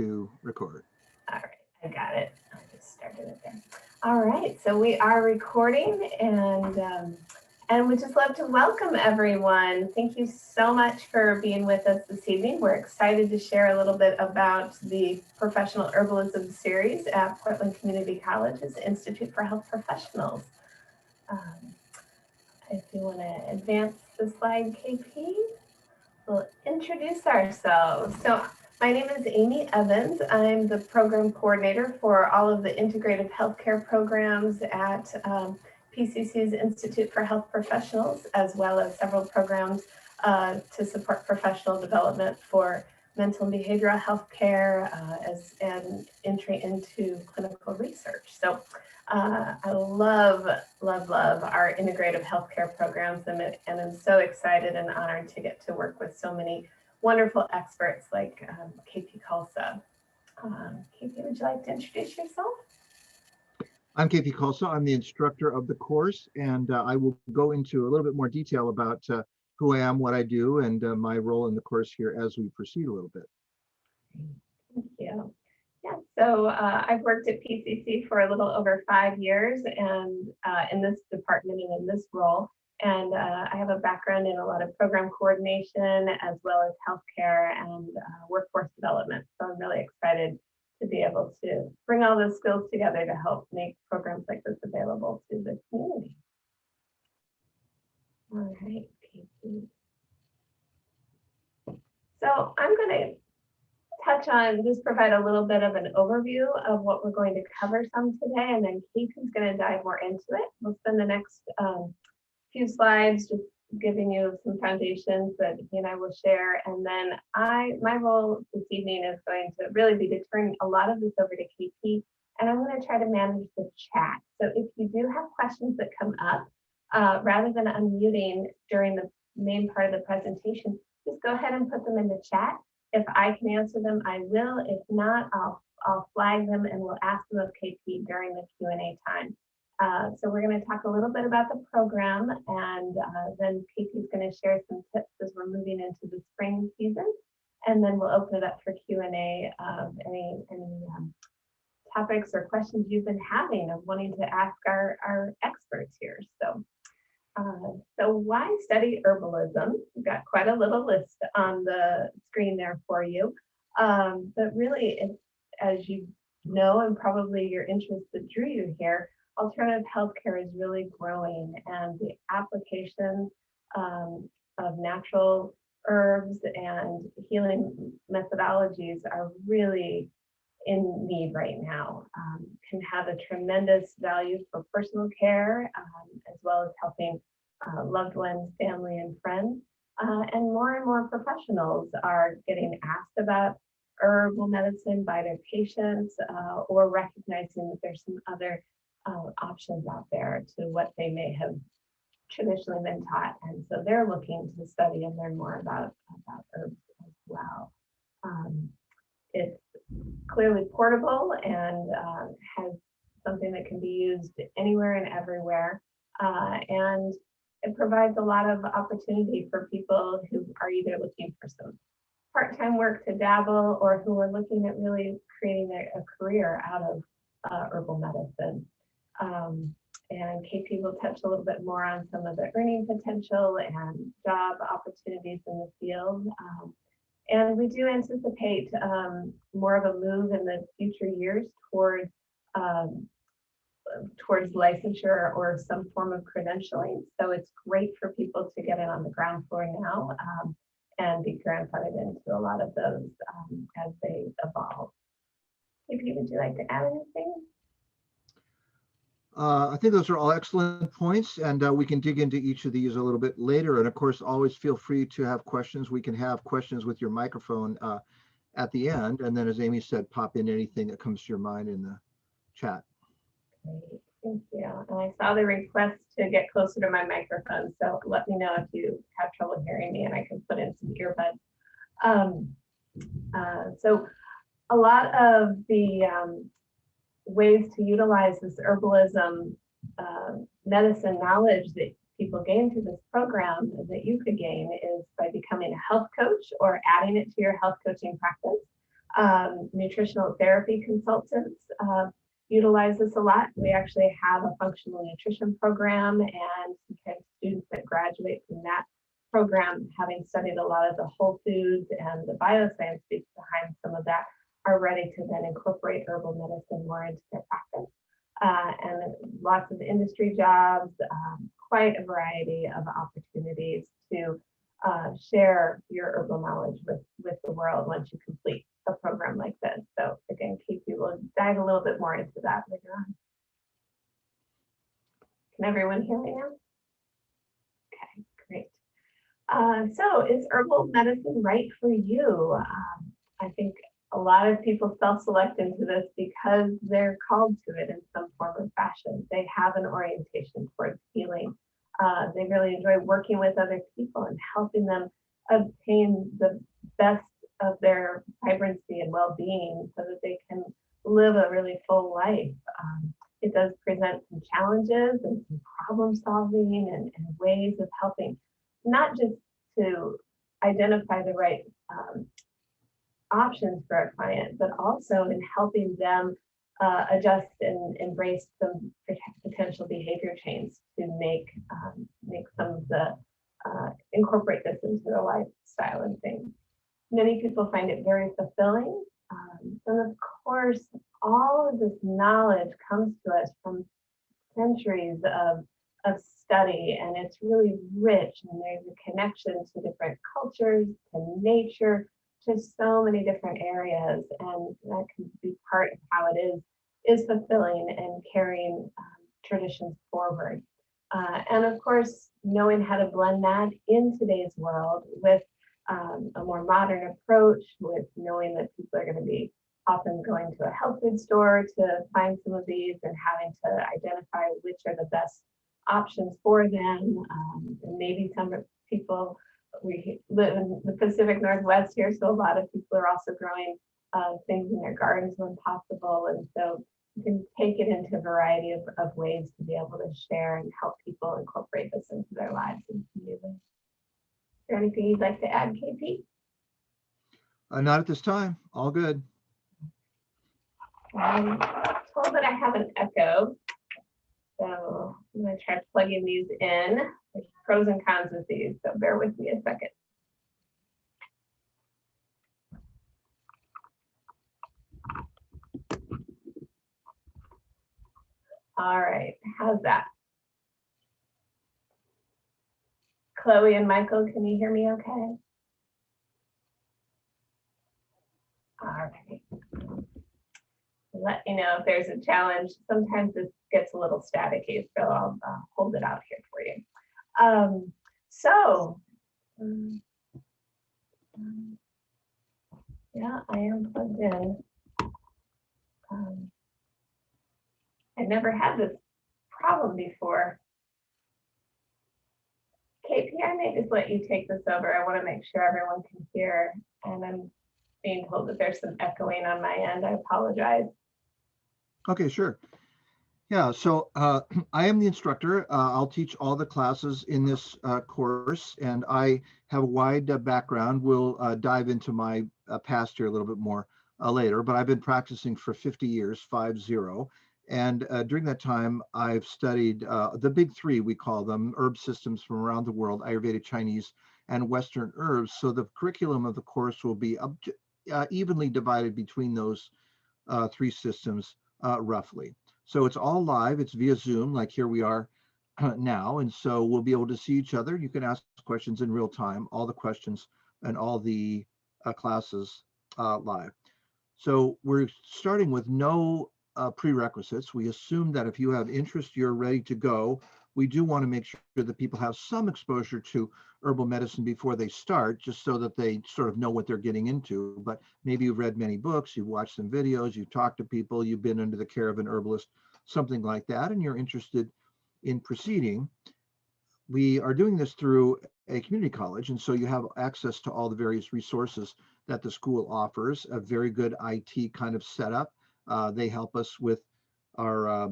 To record. All right, I got it. I just started it there. All right, so we are recording, and we just love to welcome everyone. Thank you so much for being with us this evening. We're excited to share a little bit about the Professional Herbalism series at Portland Community College's Institute for Health Professionals. Um, if you want to advance the slide, KP, we'll introduce ourselves. So my name is Amy Evans. I'm the program coordinator for all of the integrative healthcare programs at PCC's Institute for Health Professionals, as well as several programs to support professional development for mental and behavioral health care and entry into clinical research. So I love our integrative healthcare programs, and I'm so excited and honored to get to work with so many wonderful experts like KP Khalsa. KP, would you like to introduce yourself? I'm KP Khalsa. I'm the instructor of the course, and I will go into a little bit more detail about who I am, what I do, and my role in the course here as we proceed a little bit. Thank you. Yeah, so I've worked at PCC for a little over 5 years, and in this department and in this role. And I have a background in a lot of program coordination as well as healthcare and workforce development. So I'm really excited to be able to bring all those skills together to help make programs like this available to the community. All right, Casey. So I'm going to touch on, just provide a little bit of an overview of what we're going to cover some today, and then Casey's going to dive more into it. We'll spend the next few slides just giving you some foundations that he and I will share, and then my role this evening is going to really be to turn a lot of this over to KP, and I'm going to try to manage the chat. So if you do have questions that come up, rather than unmuting during the main part of the presentation, just go ahead and put them in the chat. If I can answer them, I will. If not, I'll flag them and we'll ask them of KP during the Q&A time. So we're going to talk a little bit about the program, and then KP is going to share some tips as we're moving into the spring season, and then we'll open it up for Q&A of any topics or questions you've been having of wanting to ask our experts here. So why study herbalism? We've got quite a little list on the screen there for you. But really, as you know, and probably your interest that drew you here, alternative healthcare is really growing, and the application of natural herbs and healing methodologies are really in need right now, can have a tremendous value for personal care, as well as helping loved ones, family, and friends. And more professionals are getting asked about herbal medicine by their patients, or recognizing that there's some other options out there to what they may have traditionally been taught. And so they're looking to study and learn more about herbs as well. It's clearly portable and has something that can be used anywhere and everywhere. And it provides a lot of opportunity for people who are either looking for some part-time work to dabble, or who are looking at really creating a career out of herbal medicine. And KP will touch a little bit more on some of the earning potential and job opportunities in the field. And we do anticipate more of a move in the future years towards licensure or some form of credentialing. So it's great for people to get in on the ground floor now and be grandfathered into a lot of those as they evolve. KP, would you like to add anything? I think those are all excellent points, and we can dig into each of these a little bit later. And of course, always feel free to have questions. We can have questions with your microphone at the end. And then, as Amy said, pop in anything that comes to your mind in the chat. Great, thank you. And I saw the request to get closer to my microphone, so let me know if you have trouble hearing me and I can put in some earbuds. So a lot of the ways to utilize this herbalism medicine knowledge that people gain through this program that you could gain is by becoming a health coach or adding it to your health coaching practice. Nutritional therapy consultants utilize this a lot. We actually have a functional nutrition program, and sometimes students that graduate from that program, having studied a lot of the whole foods and the bioscience behind some of that, are ready to then incorporate herbal medicine more into their practice. And lots of industry jobs, quite a variety of opportunities to share your herbal knowledge with the world once you complete a program like this. So again, Casey will dive a little bit more into that later on. Can everyone hear me now? Okay, great. So is herbal medicine right for you? I think a lot of people self-select into this because they're called to it in some form or fashion. They have an orientation towards healing. They really enjoy working with other people and helping them obtain the best of their vibrancy and well-being so that they can live a really full life. It does present some challenges and some problem solving and ways of helping, not just to identify the right options for a client, but also in helping them adjust and embrace some potential behavior change to make some of the incorporate this into their lifestyle and things. Many people find it very fulfilling. And of course, all of this knowledge comes to us from centuries of study, and it's really rich, and there's a connection to different cultures, to nature, to so many different areas, and that can be part of how it is fulfilling and carrying traditions forward. And of course, knowing how to blend that in today's world with a more modern approach, with knowing that people are going to be often going to a health food store to find some of these and having to identify which are the best options for them. And maybe some people, we live in the Pacific Northwest here, so a lot of people are also growing things in their gardens when possible. And so you can take it into a variety of ways to be able to share and help people incorporate this into their lives and communities. Is there anything you'd like to add, KP? Not at this time. All good. I'm told that I have an echo, so I'm going to try plugging these in. There's pros and cons with these, so bear with me a second. All right, how's that? Chloe and Michael, can you hear me okay? All right. Let me know if there's a challenge. Sometimes this gets a little staticky, so I'll hold it out here for you. Yeah, I am plugged in. I never had this problem before. KP, I may just let you take this over. I want to make sure everyone can hear, and I'm being told that there's some echoing on my end. I apologize. Okay, sure. Yeah, so I am the instructor. I'll teach all the classes in this course, and I have a wide background. We'll dive into my past here a little bit more later, but I've been practicing for 50 years, 50. And during that time, I've studied the big three, we call them, herb systems from around the world, Ayurvedic, Chinese, and Western herbs. So the curriculum of the course will be evenly divided between those three systems roughly. So it's all live. It's via Zoom, like here we are now. And so we'll be able to see each other. You can ask questions in real time, all the questions and all the classes live. So we're starting with no prerequisites. We assume that if you have interest, you're ready to go. We do want to make sure that people have some exposure to herbal medicine before they start, just so that they sort of know what they're getting into. But maybe you've read many books, you've watched some videos, you've talked to people, you've been under the care of an herbalist, something like that, and you're interested in proceeding. We are doing this through a community college, and so you have access to all the various resources that the school offers, a very good IT kind of setup. They help us with our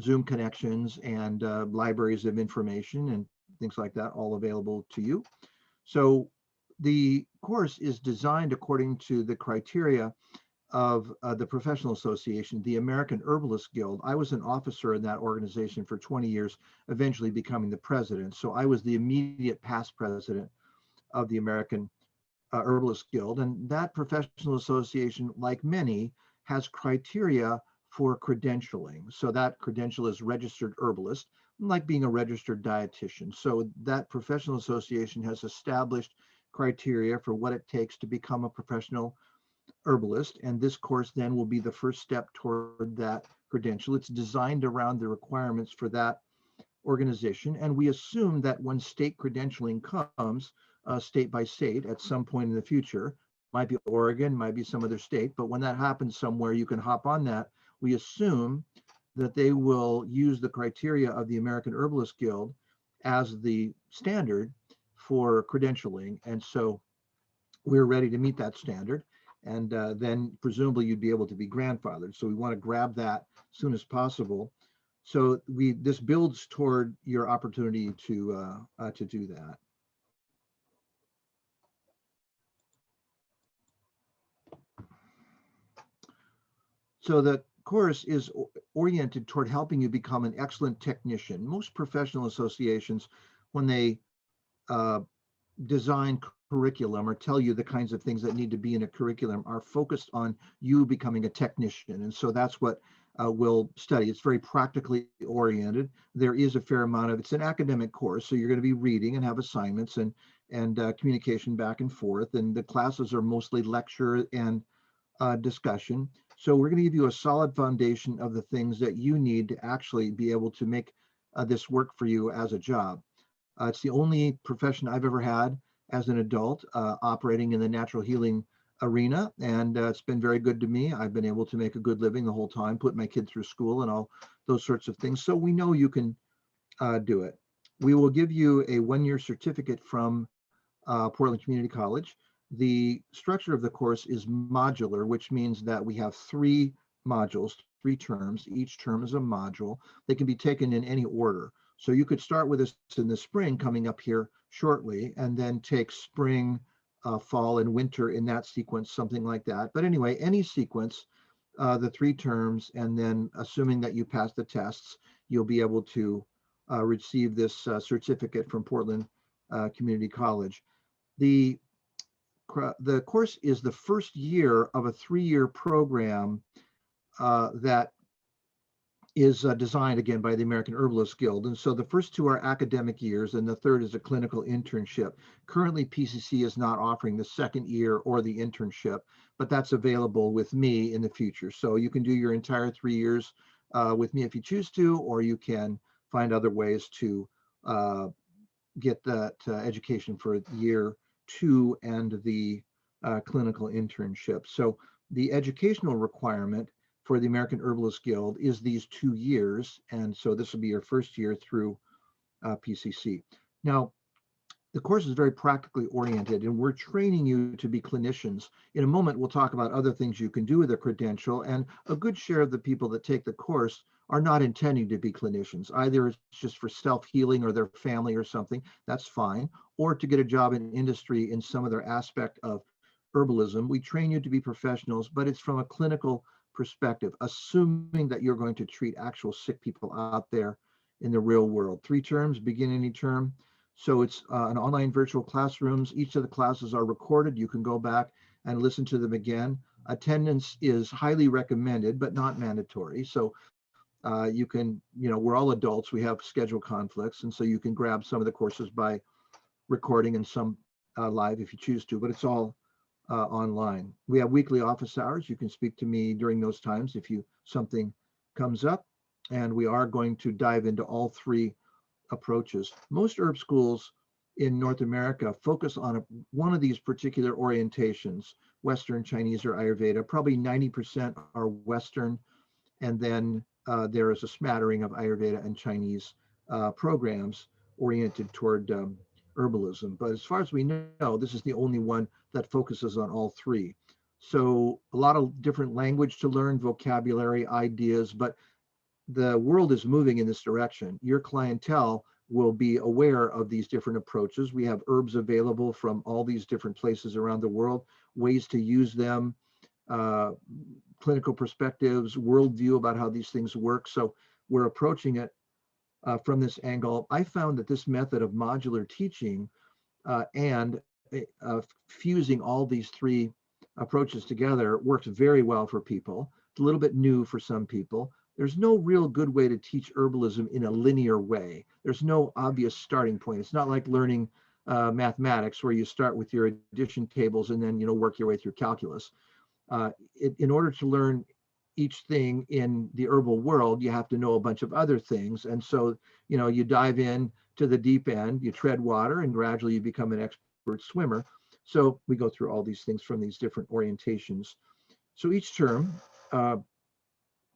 Zoom connections and libraries of information and things like that, all available to you. So the course is designed according to the criteria of the professional association, the American Herbalist Guild. I was an officer in that organization for 20 years, eventually becoming the president. So I was the immediate past president of the American Herbalist Guild. And that professional association, like many, has criteria for credentialing. So that credential is registered herbalist, like being a registered dietitian. So that professional association has established criteria for what it takes to become a professional herbalist. And this course then will be the first step toward that credential. It's designed around the requirements for that organization. And we assume that when state credentialing comes, state by state at some point in the future, might be Oregon, might be some other state, but when that happens somewhere, you can hop on that. We assume that they will use the criteria of the American Herbalist Guild as the standard for credentialing. And so we're ready to meet that standard. And then presumably you'd be able to be grandfathered. So we want to grab that as soon as possible. So this builds toward your opportunity to do that. So the course is oriented toward helping you become an excellent technician. Most professional associations, when they design curriculum or tell you the kinds of things that need to be in a curriculum, are focused on you becoming a technician. And so that's what we'll study. It's very practically oriented. There is a fair amount of, it's an academic course, so you're going to be reading and have assignments and communication back and forth. And the classes are mostly lecture and discussion. So we're going to give you a solid foundation of the things that you need to actually be able to make this work for you as a job. It's the only profession I've ever had as an adult operating in the natural healing arena, and it's been very good to me. I've been able to make a good living the whole time, put my kid through school and all those sorts of things. So we know you can do it. We will give you a one-year certificate from Portland Community College. The structure of the course is modular, which means that we have 3 modules, 3 terms. Each term is a module. They can be taken in any order. So you could start with this in the spring coming up here shortly, and then take spring, fall, and winter in that sequence, something like that. But anyway, any sequence, the 3 terms, and then assuming that you pass the tests, you'll be able to receive this certificate from Portland Community College. The course is the first year of a 3-year program that is designed again by the American Herbalist Guild. And so the first 2 are academic years, and the third is a clinical internship. Currently, PCC is not offering the 2nd year or the internship, but that's available with me in the future. So you can do your entire 3 years with me if you choose to, or you can find other ways to get that education for year 2 and the clinical internship. So the educational requirement for the American Herbalist Guild is these 2 years. And so this will be your first year through PCC. Now, the course is very practically oriented, and we're training you to be clinicians. In a moment, we'll talk about other things you can do with a credential, and a good share of the people that take the course are not intending to be clinicians. Either it's just for self-healing or their family or something, that's fine, or to get a job in industry in some other aspect of herbalism. We train you to be professionals, but it's from a clinical perspective, assuming that you're going to treat actual sick people out there in the real world. 3 terms, begin any term. So it's an online virtual classrooms. Each of the classes are recorded. You can go back and listen to them again. Attendance is highly recommended, but not mandatory. So you can, we're all adults. We have schedule conflicts. And so you can grab some of the courses by recording and some live if you choose to, but it's all online. We have weekly office hours. You can speak to me during those times if something comes up. And we are going to dive into all 3 approaches. Most herb schools in North America focus on one of these particular orientations, Western, Chinese, or Ayurveda. Probably 90% are Western, and then there is a smattering of Ayurveda and Chinese programs oriented toward herbalism. But as far as we know, this is the only one that focuses on all 3. So a lot of different language to learn, vocabulary, ideas, but the world is moving in this direction. Your clientele will be aware of these different approaches. We have herbs available from all these different places around the world, ways to use them, uh, clinical perspectives, worldview about how these things work. So we're approaching it from this angle. I found that this method of modular teaching and fusing all these three approaches together works very well for people. It's a little bit new for some people. There's no real good way to teach herbalism in a linear way. There's no obvious starting point. It's not like learning mathematics where you start with your addition tables and then work your way through calculus. In order to learn each thing in the herbal world, you have to know a bunch of other things. And so, you dive in to the deep end, you tread water, and gradually you become an expert swimmer. So we go through all these things from these different orientations. So each term,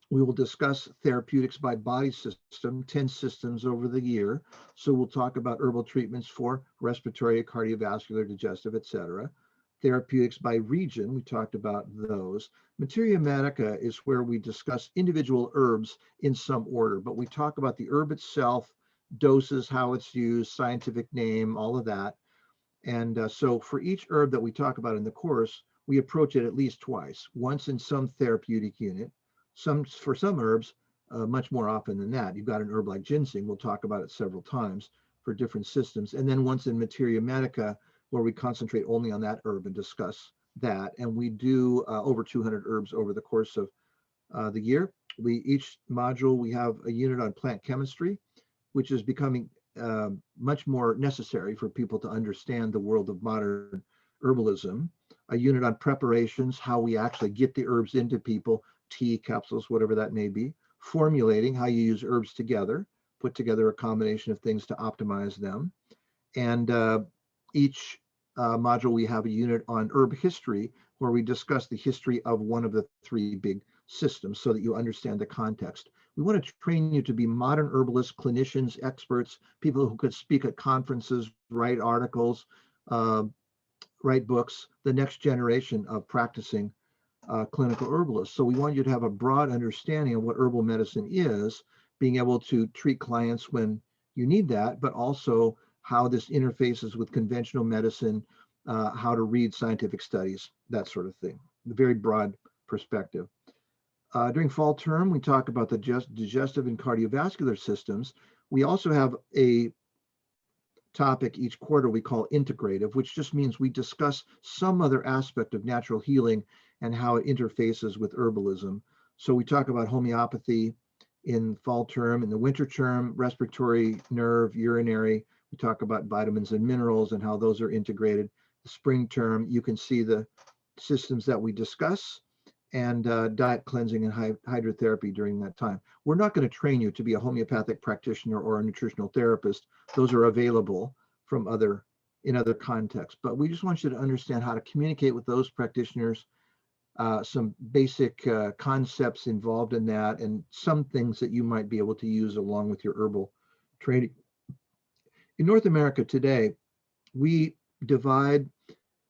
we will discuss therapeutics by body system, 10 systems over the year. So we'll talk about herbal treatments for respiratory, cardiovascular, digestive, etc. Therapeutics by region, we talked about those. Materia medica is where we discuss individual herbs in some order, but we talk about the herb itself, doses, how it's used, scientific name, all of that. And so for each herb that we talk about in the course, we approach it at least twice, once in some therapeutic unit, for some herbs, much more often than that. You've got an herb like ginseng, we'll talk about it several times for different systems. And then once in materia medica, where we concentrate only on that herb and discuss that. And we do over 200 herbs over the course of the year. Each module, we have a unit on plant chemistry, which is becoming much more necessary for people to understand the world of modern herbalism. A unit on preparations, how we actually get the herbs into people, tea, capsules, whatever that may be. Formulating, how you use herbs together, put together a combination of things to optimize them. And each module, we have a unit on herb history, where we discuss the history of one of the three big systems so that you understand the context. We want to train you to be modern herbalists, clinicians, experts, people who could speak at conferences, write articles, write books, the next generation of practicing clinical herbalists. So we want you to have a broad understanding of what herbal medicine is, being able to treat clients when you need that, but also how this interfaces with conventional medicine, how to read scientific studies, that sort of thing. A very broad perspective. During fall term, we talk about the digestive and cardiovascular systems. We also have a topic each quarter we call integrative, which just means we discuss some other aspect of natural healing and how it interfaces with herbalism. So we talk about homeopathy in fall term. In the winter term, respiratory, nerve, urinary. We talk about vitamins and minerals and how those are integrated. The spring term, you can see the systems that we discuss, and diet cleansing and hydrotherapy during that time. We're not going to train you to be a homeopathic practitioner or a nutritional therapist. Those are available from in other contexts, but we just want you to understand how to communicate with those practitioners, some basic concepts involved in that, and some things that you might be able to use along with your herbal training. In North America today, we divide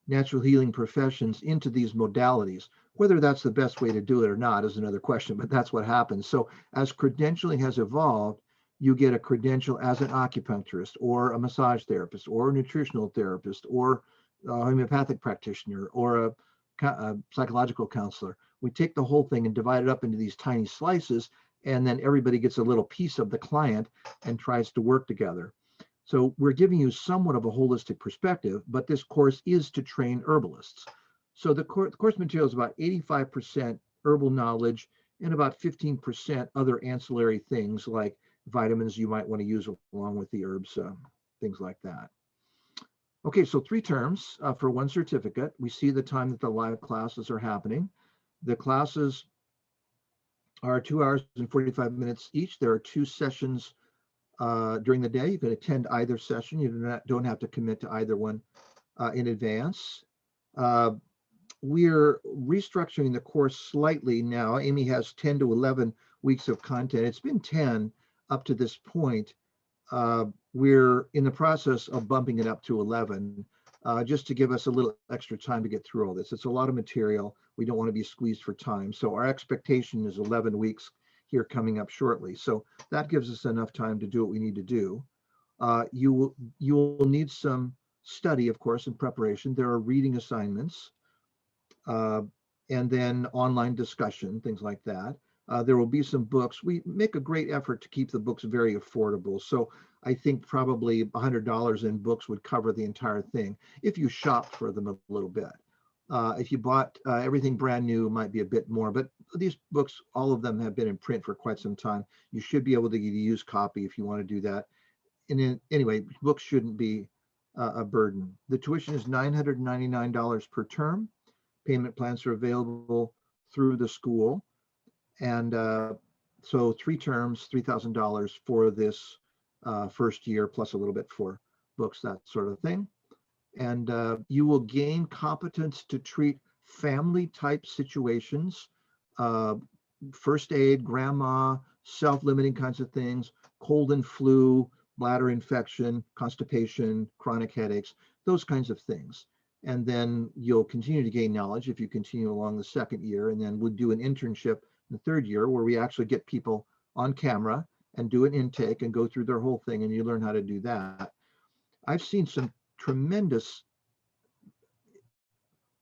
natural healing professions into these modalities. Whether that's the best way to do it or not is another question, but that's what happens. So as credentialing has evolved, you get a credential as an acupuncturist or a massage therapist or a nutritional therapist or a homeopathic practitioner or a psychological counselor. We take the whole thing and divide it up into these tiny slices, and then everybody gets a little piece of the client and tries to work together. So we're giving you somewhat of a holistic perspective, but this course is to train herbalists. So the course material is about 85% herbal knowledge and about 15% other ancillary things like vitamins you might want to use along with the herbs, things like that. Okay, so 3 terms for 1 certificate. We see the time that the live classes are happening. The classes are 2 hours and 45 minutes each. There are 2 sessions during the day. You can attend either session. You don't have to commit to either one in advance. We're restructuring the course slightly now. Amy has 10 to 11 weeks of content. It's been 10 up to this point. We're in the process of bumping it up to 11, just to give us a little extra time to get through all this. It's a lot of material. We don't want to be squeezed for time. So our expectation is 11 weeks here coming up shortly. So that gives us enough time to do what we need to do. You will need some study, of course, in preparation. There are reading assignments. and then online discussion, things like that. There will be some books. We make a great effort to keep the books very affordable. So I think probably $100 in books would cover the entire thing if you shopped for them a little bit. If you bought everything brand new, it might be a bit more, but these books, all of them have been in print for quite some time. You should be able to get a used copy if you want to do that. And anyway, books shouldn't be a burden. The tuition is $999 per term. Payment plans are available through the school. And so 3 terms, $3,000 for this first year, plus a little bit for books, that sort of thing. And you will gain competence to treat family type situations, first aid, grandma, self-limiting kinds of things, cold and flu, bladder infection, constipation, chronic headaches, those kinds of things. And then you'll continue to gain knowledge if you continue along the second year, and then we'll do an internship in the third year where we actually get people on camera and do an intake and go through their whole thing, and you learn how to do that. I've seen some tremendous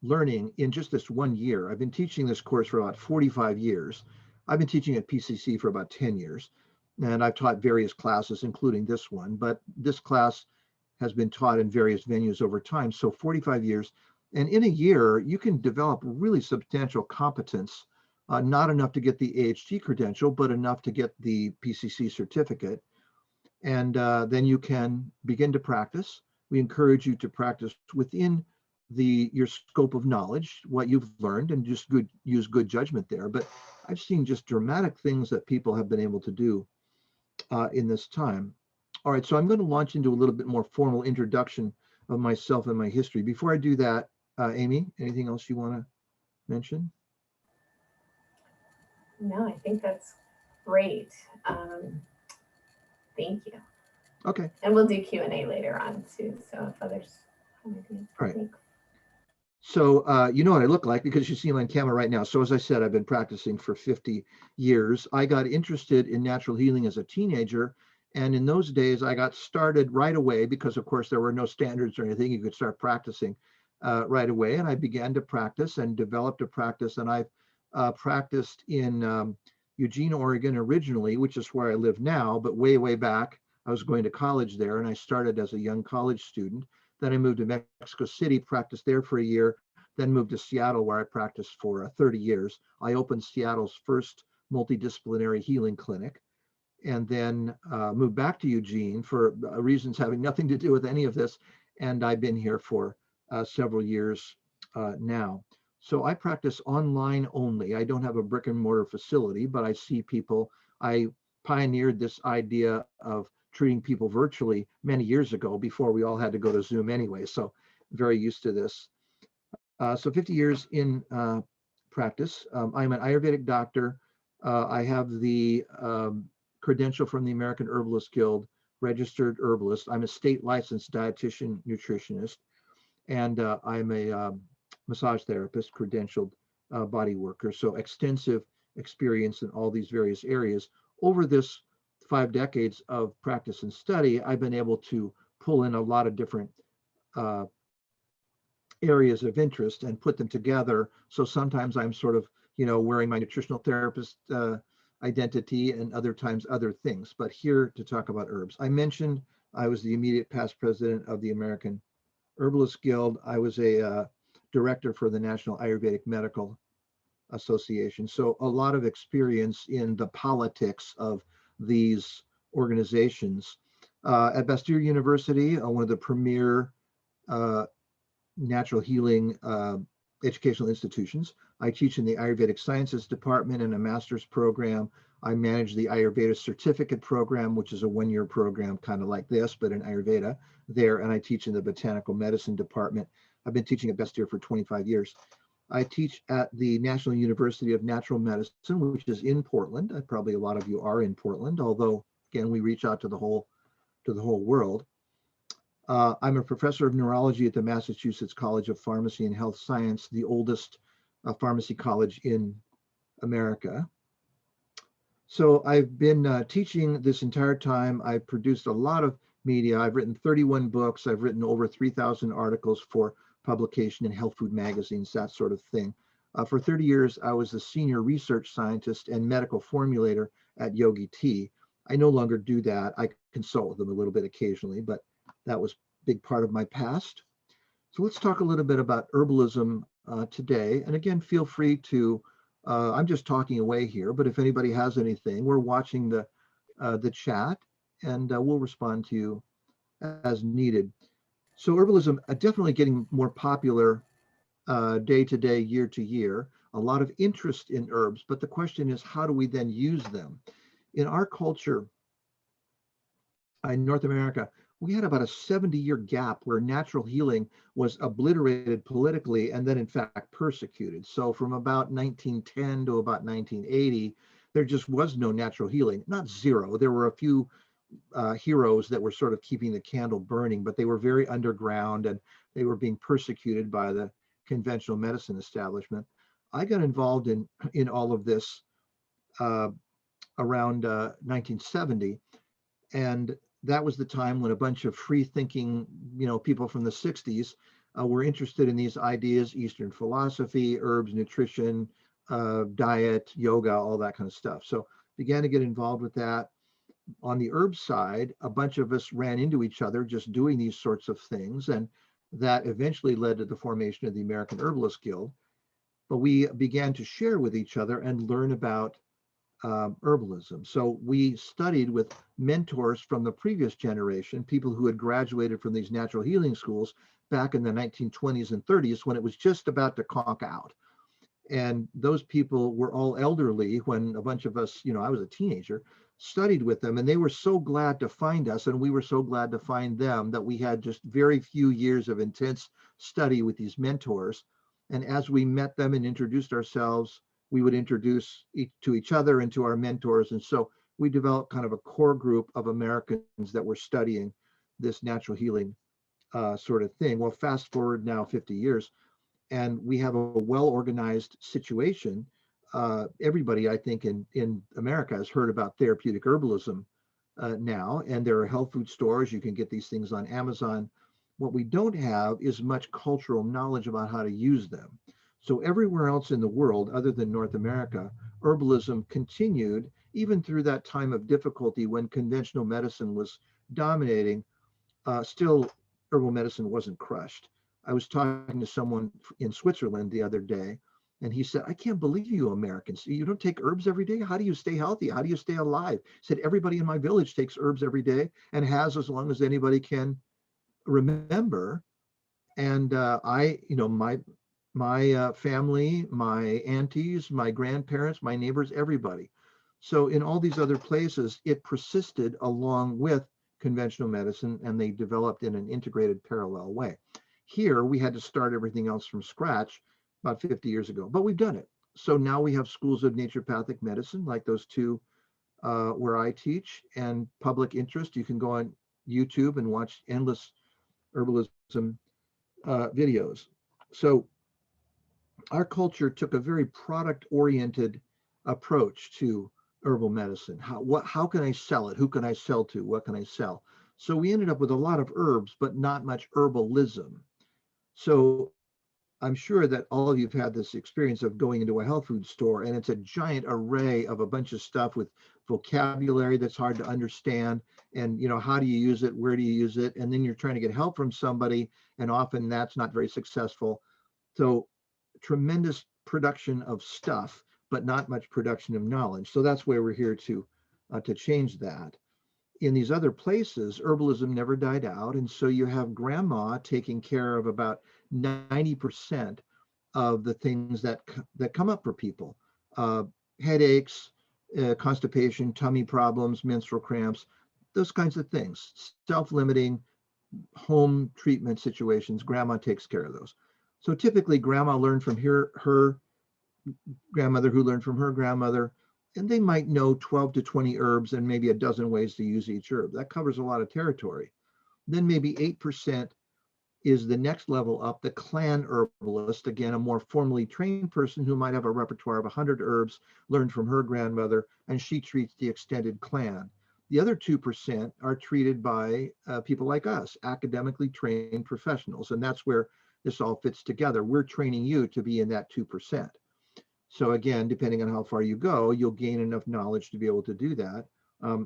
learning in just this 1 year. I've been teaching this course for about 45 years. I've been teaching at PCC for about 10 years, and I've taught various classes, including this one, but this class has been taught in various venues over time. So 45 years. And in a year, you can develop really substantial competence, not enough to get the AHT credential, but enough to get the PCC certificate. And then you can begin to practice. We encourage you to practice within your scope of knowledge, what you've learned, and just use good judgment there. But I've seen just dramatic things that people have been able to do in this time. All right, so I'm going to launch into a little bit more formal introduction of myself and my history. Before I do that, Amy, anything else you want to mention? No, I think that's great. Thank you. Okay. And we'll do Q&A later on too. So if others have anything. All right. So you know what I look like because you see me on camera right now. So as I said, I've been practicing for 50 years. I got interested in natural healing as a teenager. And in those days, I got started right away because, of course, there were no standards or anything. You could start practicing right away. And I began to practice and developed a practice. And I've practiced in Eugene, Oregon originally, which is where I live now. But way, way back, I was going to college there. And I started as a young college student. Then I moved to Mexico City, practiced there for a year, then moved to Seattle, where I practiced for 30 years. I opened Seattle's first multidisciplinary healing clinic, and then moved back to Eugene for reasons having nothing to do with any of this. And I've been here for several years now. So I practice online only. I don't have a brick and mortar facility, but I see people. I pioneered this idea of treating people virtually many years ago before we all had to go to Zoom anyway. So very used to this. So 50 years in practice. I'm an Ayurvedic doctor. I have the credential from the American Herbalist Guild, registered herbalist. I'm a state licensed dietitian nutritionist, and I'm a massage therapist, credentialed body worker. So extensive experience in all these various areas. Over this 5 decades of practice and study, I've been able to pull in a lot of different areas of interest and put them together. So sometimes I'm sort of, wearing my nutritional therapist identity, and other times other things, but here to talk about herbs. I mentioned I was the immediate past president of the American Herbalist Guild. I was a director for the National Ayurvedic Medical Association. So a lot of experience in the politics of these organizations. At Bastyr University, one of the premier natural healing educational institutions. I teach in the Ayurvedic Sciences Department in a master's program. I manage the Ayurveda certificate program, which is a 1-year program, kind of like this, but in Ayurveda there. And I teach in the Botanical Medicine Department. I've been teaching at Bastyr for 25 years. I teach at the National University of Natural Medicine, which is in Portland. Probably a lot of you are in Portland, although again, we reach out to the whole world. I'm a professor of neurology at the Massachusetts College of Pharmacy and Health Science, the oldest pharmacy college in America. So I've been teaching this entire time. I've produced a lot of media. I've written 31 books. I've written over 3,000 articles for publication in health food magazines, that sort of thing. For 30 years, I was the senior research scientist and medical formulator at Yogi Tea. I no longer do that. I consult with them a little bit occasionally, but that was a big part of my past. So let's talk a little bit about herbalism today. And again, feel free to, I'm just talking away here, but if anybody has anything, we're watching the chat and we'll respond to you as needed. So herbalism definitely getting more popular day to day, year to year, a lot of interest in herbs, but the question is, how do we then use them? In our culture, in North America, we had about a 70-year gap where natural healing was obliterated politically and then in fact persecuted. So from about 1910 to about 1980, there just was no natural healing. Not zero. There were a few heroes that were sort of keeping the candle burning, but they were very underground and they were being persecuted by the conventional medicine establishment. I got involved in all of this uh, around 1970, and that was the time when a bunch of free-thinking, people from the 60s were interested in these ideas: Eastern philosophy, herbs, nutrition, diet, yoga, all that kind of stuff. So began to get involved with that. On the herb side, a bunch of us ran into each other just doing these sorts of things, and that eventually led to the formation of the American Herbalist Guild. But we began to share with each other and learn about herbalism. So we studied with mentors from the previous generation, people who had graduated from these natural healing schools back in the 1920s and 30s when it was just about to conk out. And those people were all elderly when a bunch of us, I was a teenager, studied with them, and they were so glad to find us, and we were so glad to find them, that we had just very few years of intense study with these mentors. And as we met them and introduced ourselves, we would introduce to each other and to our mentors. And so we developed kind of a core group of Americans that were studying this natural healing sort of thing. Well, fast forward now 50 years, and we have a well-organized situation. Everybody, I think, in America has heard about therapeutic herbalism now, and there are health food stores. You can get these things on Amazon. What we don't have is much cultural knowledge about how to use them. So everywhere else in the world, other than North America, herbalism continued even through that time of difficulty when conventional medicine was dominating. Still, herbal medicine wasn't crushed. I was talking to someone in Switzerland the other day, and he said, "I can't believe you Americans. You don't take herbs every day? How do you stay healthy? How do you stay alive?" He said, "Everybody in my village takes herbs every day and has as long as anybody can remember." And my family, my aunties, my grandparents, my neighbors, everybody. So in all these other places, it persisted along with conventional medicine, and they developed in an integrated parallel way. Here, we had to start everything else from scratch about 50 years ago, but we've done it. So now we have schools of naturopathic medicine, like those two where I teach, and public interest. You can go on YouTube and watch endless herbalism videos. So our culture took a very product-oriented approach to herbal medicine. How can I sell it? Who can I sell to? What can I sell? So we ended up with a lot of herbs, but not much herbalism. So I'm sure that all of you have had this experience of going into a health food store, and it's a giant array of a bunch of stuff with vocabulary that's hard to understand. And how do you use it? Where do you use it? And then you're trying to get help from somebody, and often that's not very successful. So tremendous production of stuff, but not much production of knowledge. So that's why we're here to change that. In these other places, herbalism never died out, and so you have grandma taking care of about 90% of the things that come up for people: headaches, constipation, tummy problems, menstrual cramps, those kinds of things. Self-limiting home treatment situations, grandma takes care of those. So typically, grandma learned from her grandmother, who learned from her grandmother, and they might know 12 to 20 herbs and maybe a dozen ways to use each herb. That covers a lot of territory. Then maybe 8% is the next level up, the clan herbalist, again, a more formally trained person who might have a repertoire of 100 herbs learned from her grandmother, and she treats the extended clan. The other 2% are treated by people like us, academically trained professionals, and that's where this all fits together. We're training you to be in that 2%. So again, depending on how far you go, you'll gain enough knowledge to be able to do that.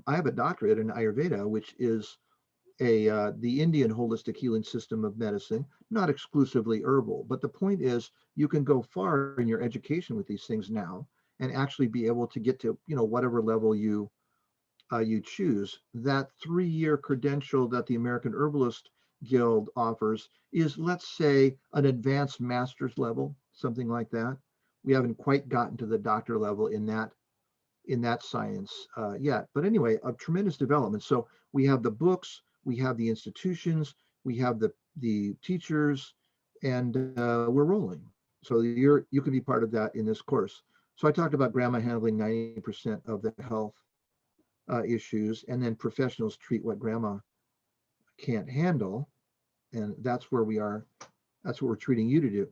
I have a doctorate in Ayurveda, which is the Indian holistic healing system of medicine, not exclusively herbal. But the point is, you can go far in your education with these things now, and actually be able to get to whatever level you choose. That 3-year credential that the American Herbalist Guild offers is, let's say, an advanced master's level, something like that. We haven't quite gotten to the doctor level in that science yet. But anyway, a tremendous development. So we have the books, we have the institutions, we have the teachers, and we're rolling. So you can be part of that in this course. So I talked about grandma handling 90% of the health issues, and then professionals treat what grandma can't handle, and that's where we are. That's what we're treating you to do.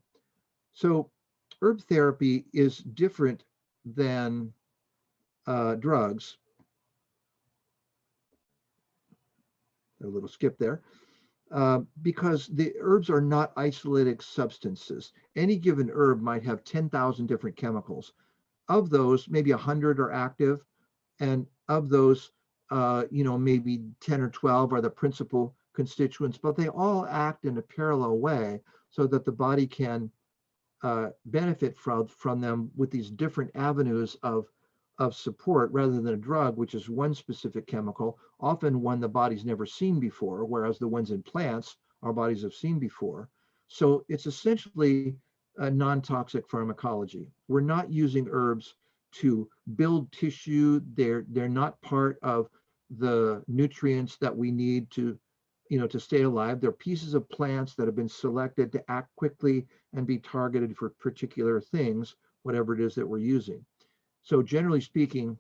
So herb therapy is different than drugs. A little skip there. Because the herbs are not isolated substances. Any given herb might have 10,000 different chemicals. Of those, maybe 100 are active, and of those, maybe 10 or 12 are the principal constituents, but they all act in a parallel way so that the body can benefit from them with these different avenues of support, rather than a drug, which is one specific chemical, often one the body's never seen before, whereas the ones in plants our bodies have seen before. So it's essentially a non-toxic pharmacology. We're not using herbs to build tissue. They're not part of the nutrients that we need to stay alive. They're pieces of plants that have been selected to act quickly and be targeted for particular things, whatever it is that we're using. So generally speaking,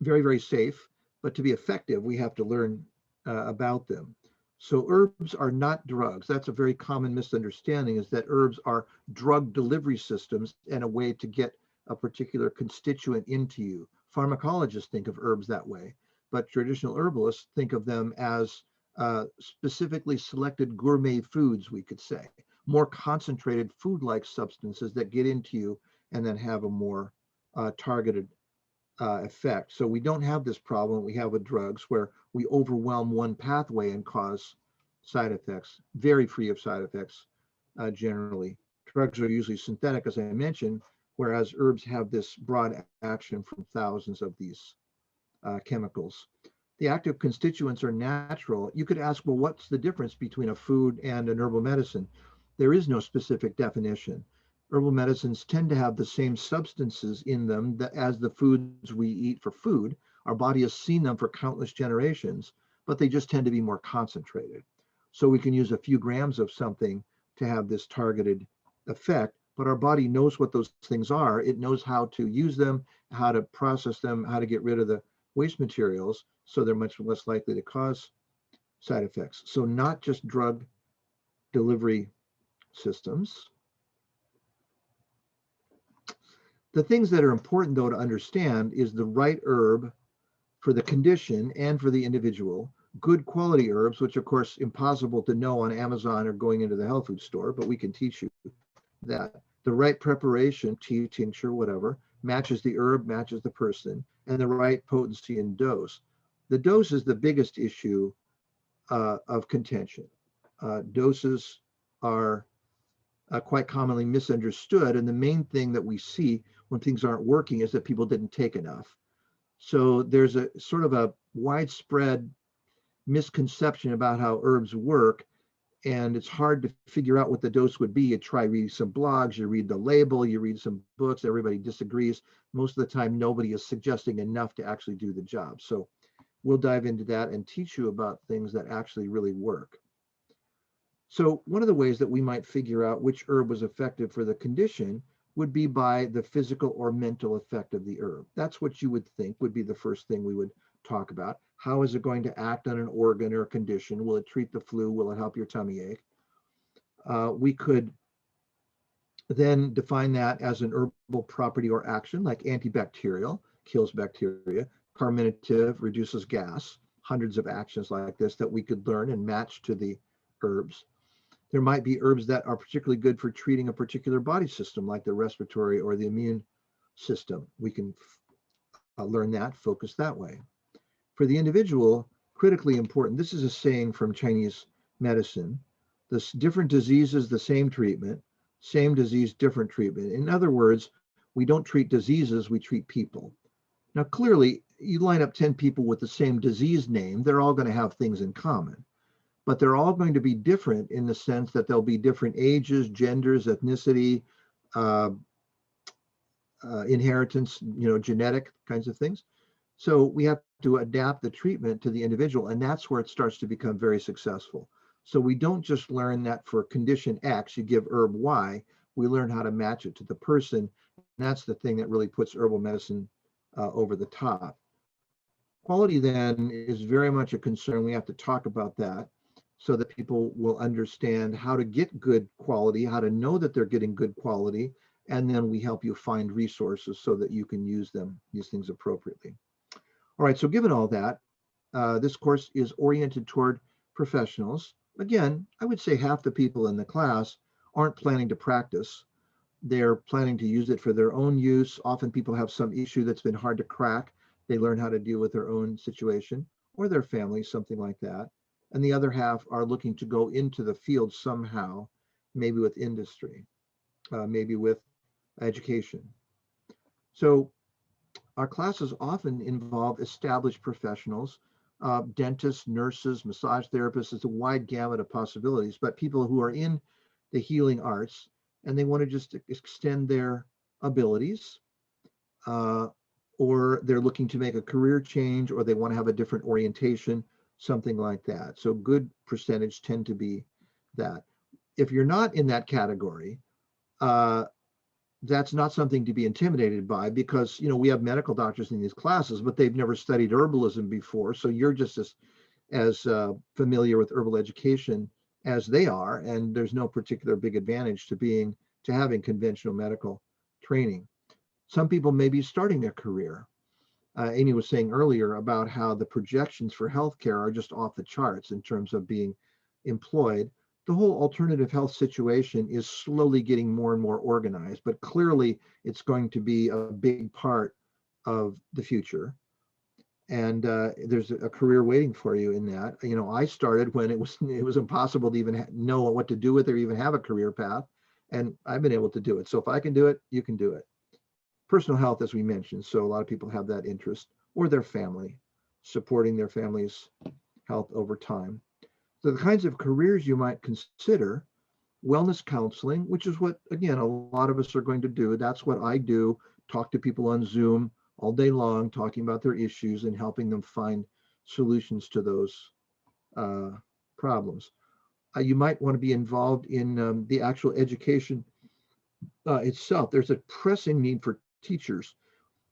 very, very safe, but to be effective, we have to learn about them. So herbs are not drugs. That's a very common misunderstanding, is that herbs are drug delivery systems and a way to get a particular constituent into you. Pharmacologists think of herbs that way, but traditional herbalists think of them as specifically selected gourmet foods, we could say, more concentrated food-like substances that get into you and then have a more targeted effect. So we don't have this problem we have with drugs, where we overwhelm one pathway and cause side effects. Very free of side effects generally. Drugs are usually synthetic, as I mentioned, whereas herbs have this broad action from thousands of these chemicals. The active constituents are natural. You could ask, well, what's the difference between a food and an herbal medicine? There is no specific definition. Herbal medicines tend to have the same substances in them as the foods we eat for food. Our body has seen them for countless generations, but they just tend to be more concentrated. So we can use a few grams of something to have this targeted effect, but our body knows what those things are. It knows how to use them, how to process them, how to get rid of the waste materials, so they're much less likely to cause side effects. So not just drug delivery systems. The things that are important, though, to understand is the right herb for the condition and for the individual. Good quality herbs, which of course impossible to know on Amazon or going into the health food store, but we can teach you that. The right preparation, tea, tincture, whatever, matches the herb, matches the person, and the right potency and dose. The dose is the biggest issue of contention. Doses are quite commonly misunderstood, and the main thing that we see when things aren't working is that people didn't take enough. So there's a sort of a widespread misconception about how herbs work, and it's hard to figure out what the dose would be. You try reading some blogs, you read the label, you read some books, everybody disagrees. Most of the time, nobody is suggesting enough to actually do the job. So we'll dive into that and teach you about things that actually really work. So one of the ways that we might figure out which herb was effective for the condition would be by the physical or mental effect of the herb. That's what you would think would be the first thing we would talk about. How is it going to act on an organ or a condition? Will it treat the flu? Will it help your tummy ache? We could then define that as an herbal property or action, like antibacterial, kills bacteria, carminative, reduces gas, hundreds of actions like this that we could learn and match to the herbs. There might be herbs that are particularly good for treating a particular body system, like the respiratory or the immune system. We can learn that, focus that way. For the individual, critically important, this is a saying from Chinese medicine, the different diseases, the same treatment, same disease, different treatment. In other words, we don't treat diseases, we treat people. Now, clearly, you line up 10 people with the same disease name, they're all going to have things in common, but they're all going to be different in the sense that there'll be different ages, genders, ethnicity, uh, inheritance, genetic kinds of things. So we have to adapt the treatment to the individual, and that's where it starts to become very successful. So we don't just learn that for condition X, you give herb Y, we learn how to match it to the person. And that's the thing that really puts herbal medicine over the top. Quality then is very much a concern. We have to talk about that so that people will understand how to get good quality, how to know that they're getting good quality, and then we help you find resources so that you can use these things appropriately. All right, so given all that, this course is oriented toward professionals. Again, I would say half the people in the class aren't planning to practice. They're planning to use it for their own use. Often people have some issue that's been hard to crack. They learn how to deal with their own situation or their family, something like that. And the other half are looking to go into the field somehow, maybe with industry, maybe with education. So our classes often involve established professionals, dentists, nurses, massage therapists. It's a wide gamut of possibilities, but people who are in the healing arts and they want to just extend their abilities, or they're looking to make a career change, or they want to have a different orientation, something like that. So good percentage tend to be that. If you're not in that category, that's not something to be intimidated by, because we have medical doctors in these classes, but they've never studied herbalism before. So you're just as familiar with herbal education as they are, and there's no particular big advantage to having conventional medical training. Some people may be starting their career. Amy was saying earlier about how the projections for healthcare are just off the charts in terms of being employed. The whole alternative health situation is slowly getting more and more organized, but clearly it's going to be a big part of the future. And there's a career waiting for you in that. I started when it was impossible to even know what to do with or even have a career path, and I've been able to do it. So if I can do it, you can do it. Personal health, as we mentioned, so a lot of people have that interest, or their family, supporting their family's health over time. So the kinds of careers you might consider: wellness counseling, which is what, again, a lot of us are going to do. That's what I do, talk to people on Zoom all day long, talking about their issues and helping them find solutions to those problems. You might want to be involved in the actual education itself. There's a pressing need for teachers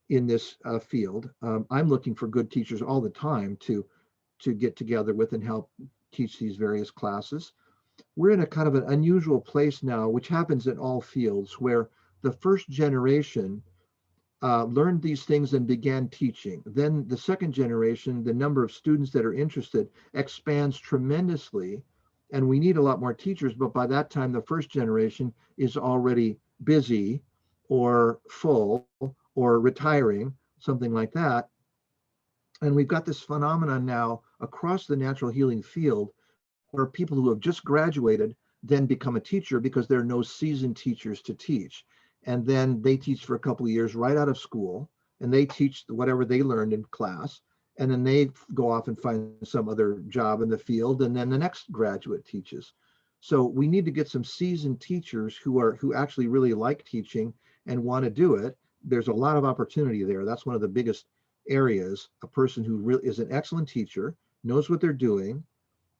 in this field. I'm looking for good teachers all the time to get together with and help teach these various classes. We're in a kind of an unusual place now, which happens in all fields, where the first generation learned these things and began teaching. Then the second generation, the number of students that are interested expands tremendously, and we need a lot more teachers, but by that time, the first generation is already busy or full or retiring, something like that. And we've got this phenomenon now across the natural healing field where people who have just graduated then become a teacher because there are no seasoned teachers to teach. And then they teach for a couple of years right out of school, and they teach whatever they learned in class. And then they go off and find some other job in the field, and then the next graduate teaches. So we need to get some seasoned teachers who actually really like teaching and want to do it. There's a lot of opportunity there. That's one of the biggest areas. A person who really is an excellent teacher, knows what they're doing,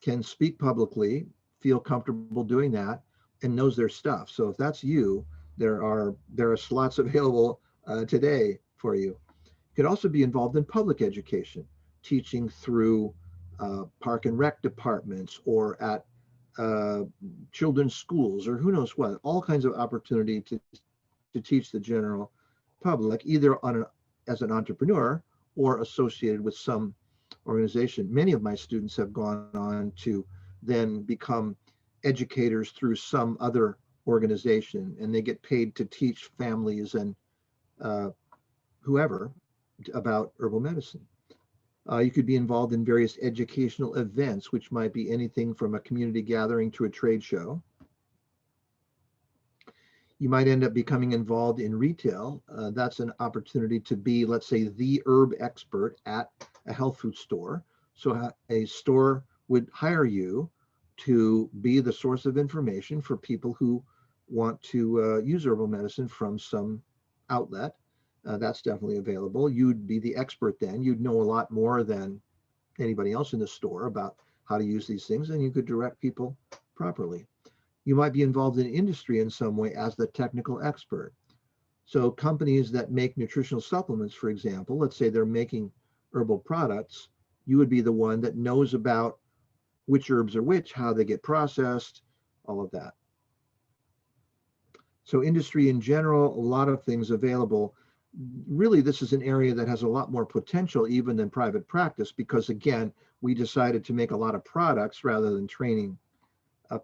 can speak publicly, feel comfortable doing that, and knows their stuff. So if that's you, there are slots available today for you. You could also be involved in public education, teaching through park and rec departments or at children's schools, or who knows what. All kinds of opportunity to teach the general public, either as an entrepreneur or associated with some organization. Many of my students have gone on to then become educators through some other organization, and they get paid to teach families and whoever about herbal medicine. You could be involved in various educational events, which might be anything from a community gathering to a trade show. You might end up becoming involved in retail. That's an opportunity to be, let's say, the herb expert at a health food store. So a store would hire you to be the source of information for people who want to use herbal medicine from some outlet. That's definitely available. You'd be the expert then. You'd know a lot more than anybody else in the store about how to use these things, and you could direct people properly. You might be involved in industry in some way as the technical expert. So companies that make nutritional supplements, for example, let's say they're making herbal products, you would be the one that knows about which herbs are which, how they get processed, all of that. So industry in general, a lot of things available. Really, this is an area that has a lot more potential even than private practice, because again, we decided to make a lot of products rather than training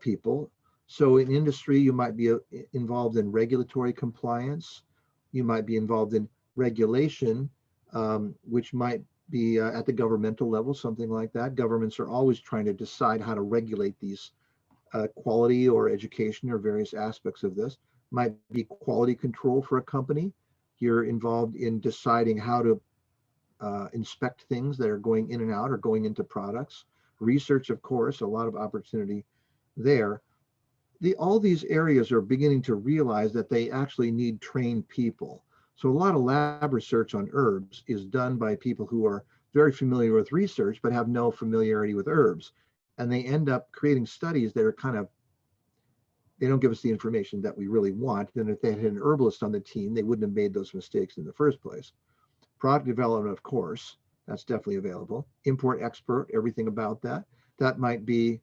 people. So in industry, you might be involved in regulatory compliance. You might be involved in regulation, which might be at the governmental level, something like that. Governments are always trying to decide how to regulate these quality or education or various aspects of this. Might be quality control for a company. You're involved in deciding how to inspect things that are going in and out or going into products. Research, of course, a lot of opportunity there. All these areas are beginning to realize that they actually need trained people. So a lot of lab research on herbs is done by people who are very familiar with research, but have no familiarity with herbs. And they end up creating studies that are kind of, they don't give us the information that we really want. Then if they had an herbalist on the team, they wouldn't have made those mistakes in the first place. Product development, of course, that's definitely available. Import, export, everything about that. That might be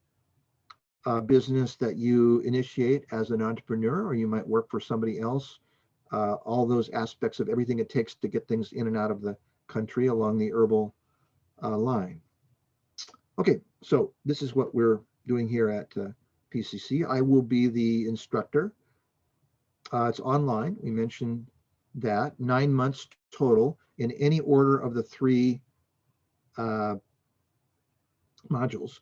a business that you initiate as an entrepreneur, or you might work for somebody else. All those aspects of everything it takes to get things in and out of the country along the herbal line. Okay, so this is what we're doing here at PCC. I will be the instructor. It's online. We mentioned that. 9 months total in any order of the 3 modules.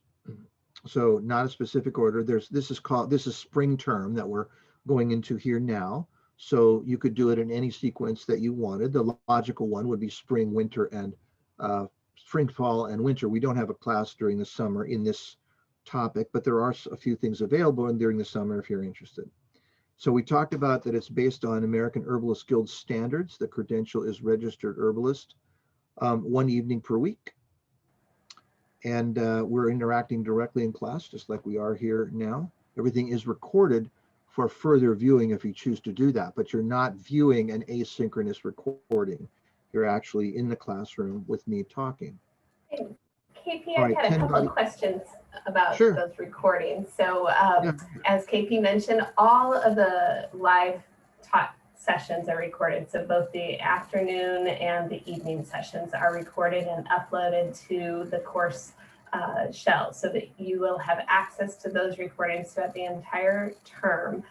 So not a specific order. This is spring term that we're going into here now. So you could do it in any sequence that you wanted. The logical one would be spring, winter, and spring, fall, and winter. We don't have a class during the summer in this topic, but there are a few things available and during the summer if you're interested. So we talked about that it's based on American Herbalist Guild standards. The credential is registered herbalist, 1 evening per week. And we're interacting directly in class, just like we are here now. Everything is recorded for further viewing if you choose to do that, but you're not viewing an asynchronous recording. You're actually in the classroom with me talking. KP, I've had a couple of questions about those recordings. So as KP mentioned, all of the live talk sessions are recorded. So both the afternoon and the evening sessions are recorded and uploaded to the course shell, so that you will have access to those recordings throughout the entire term.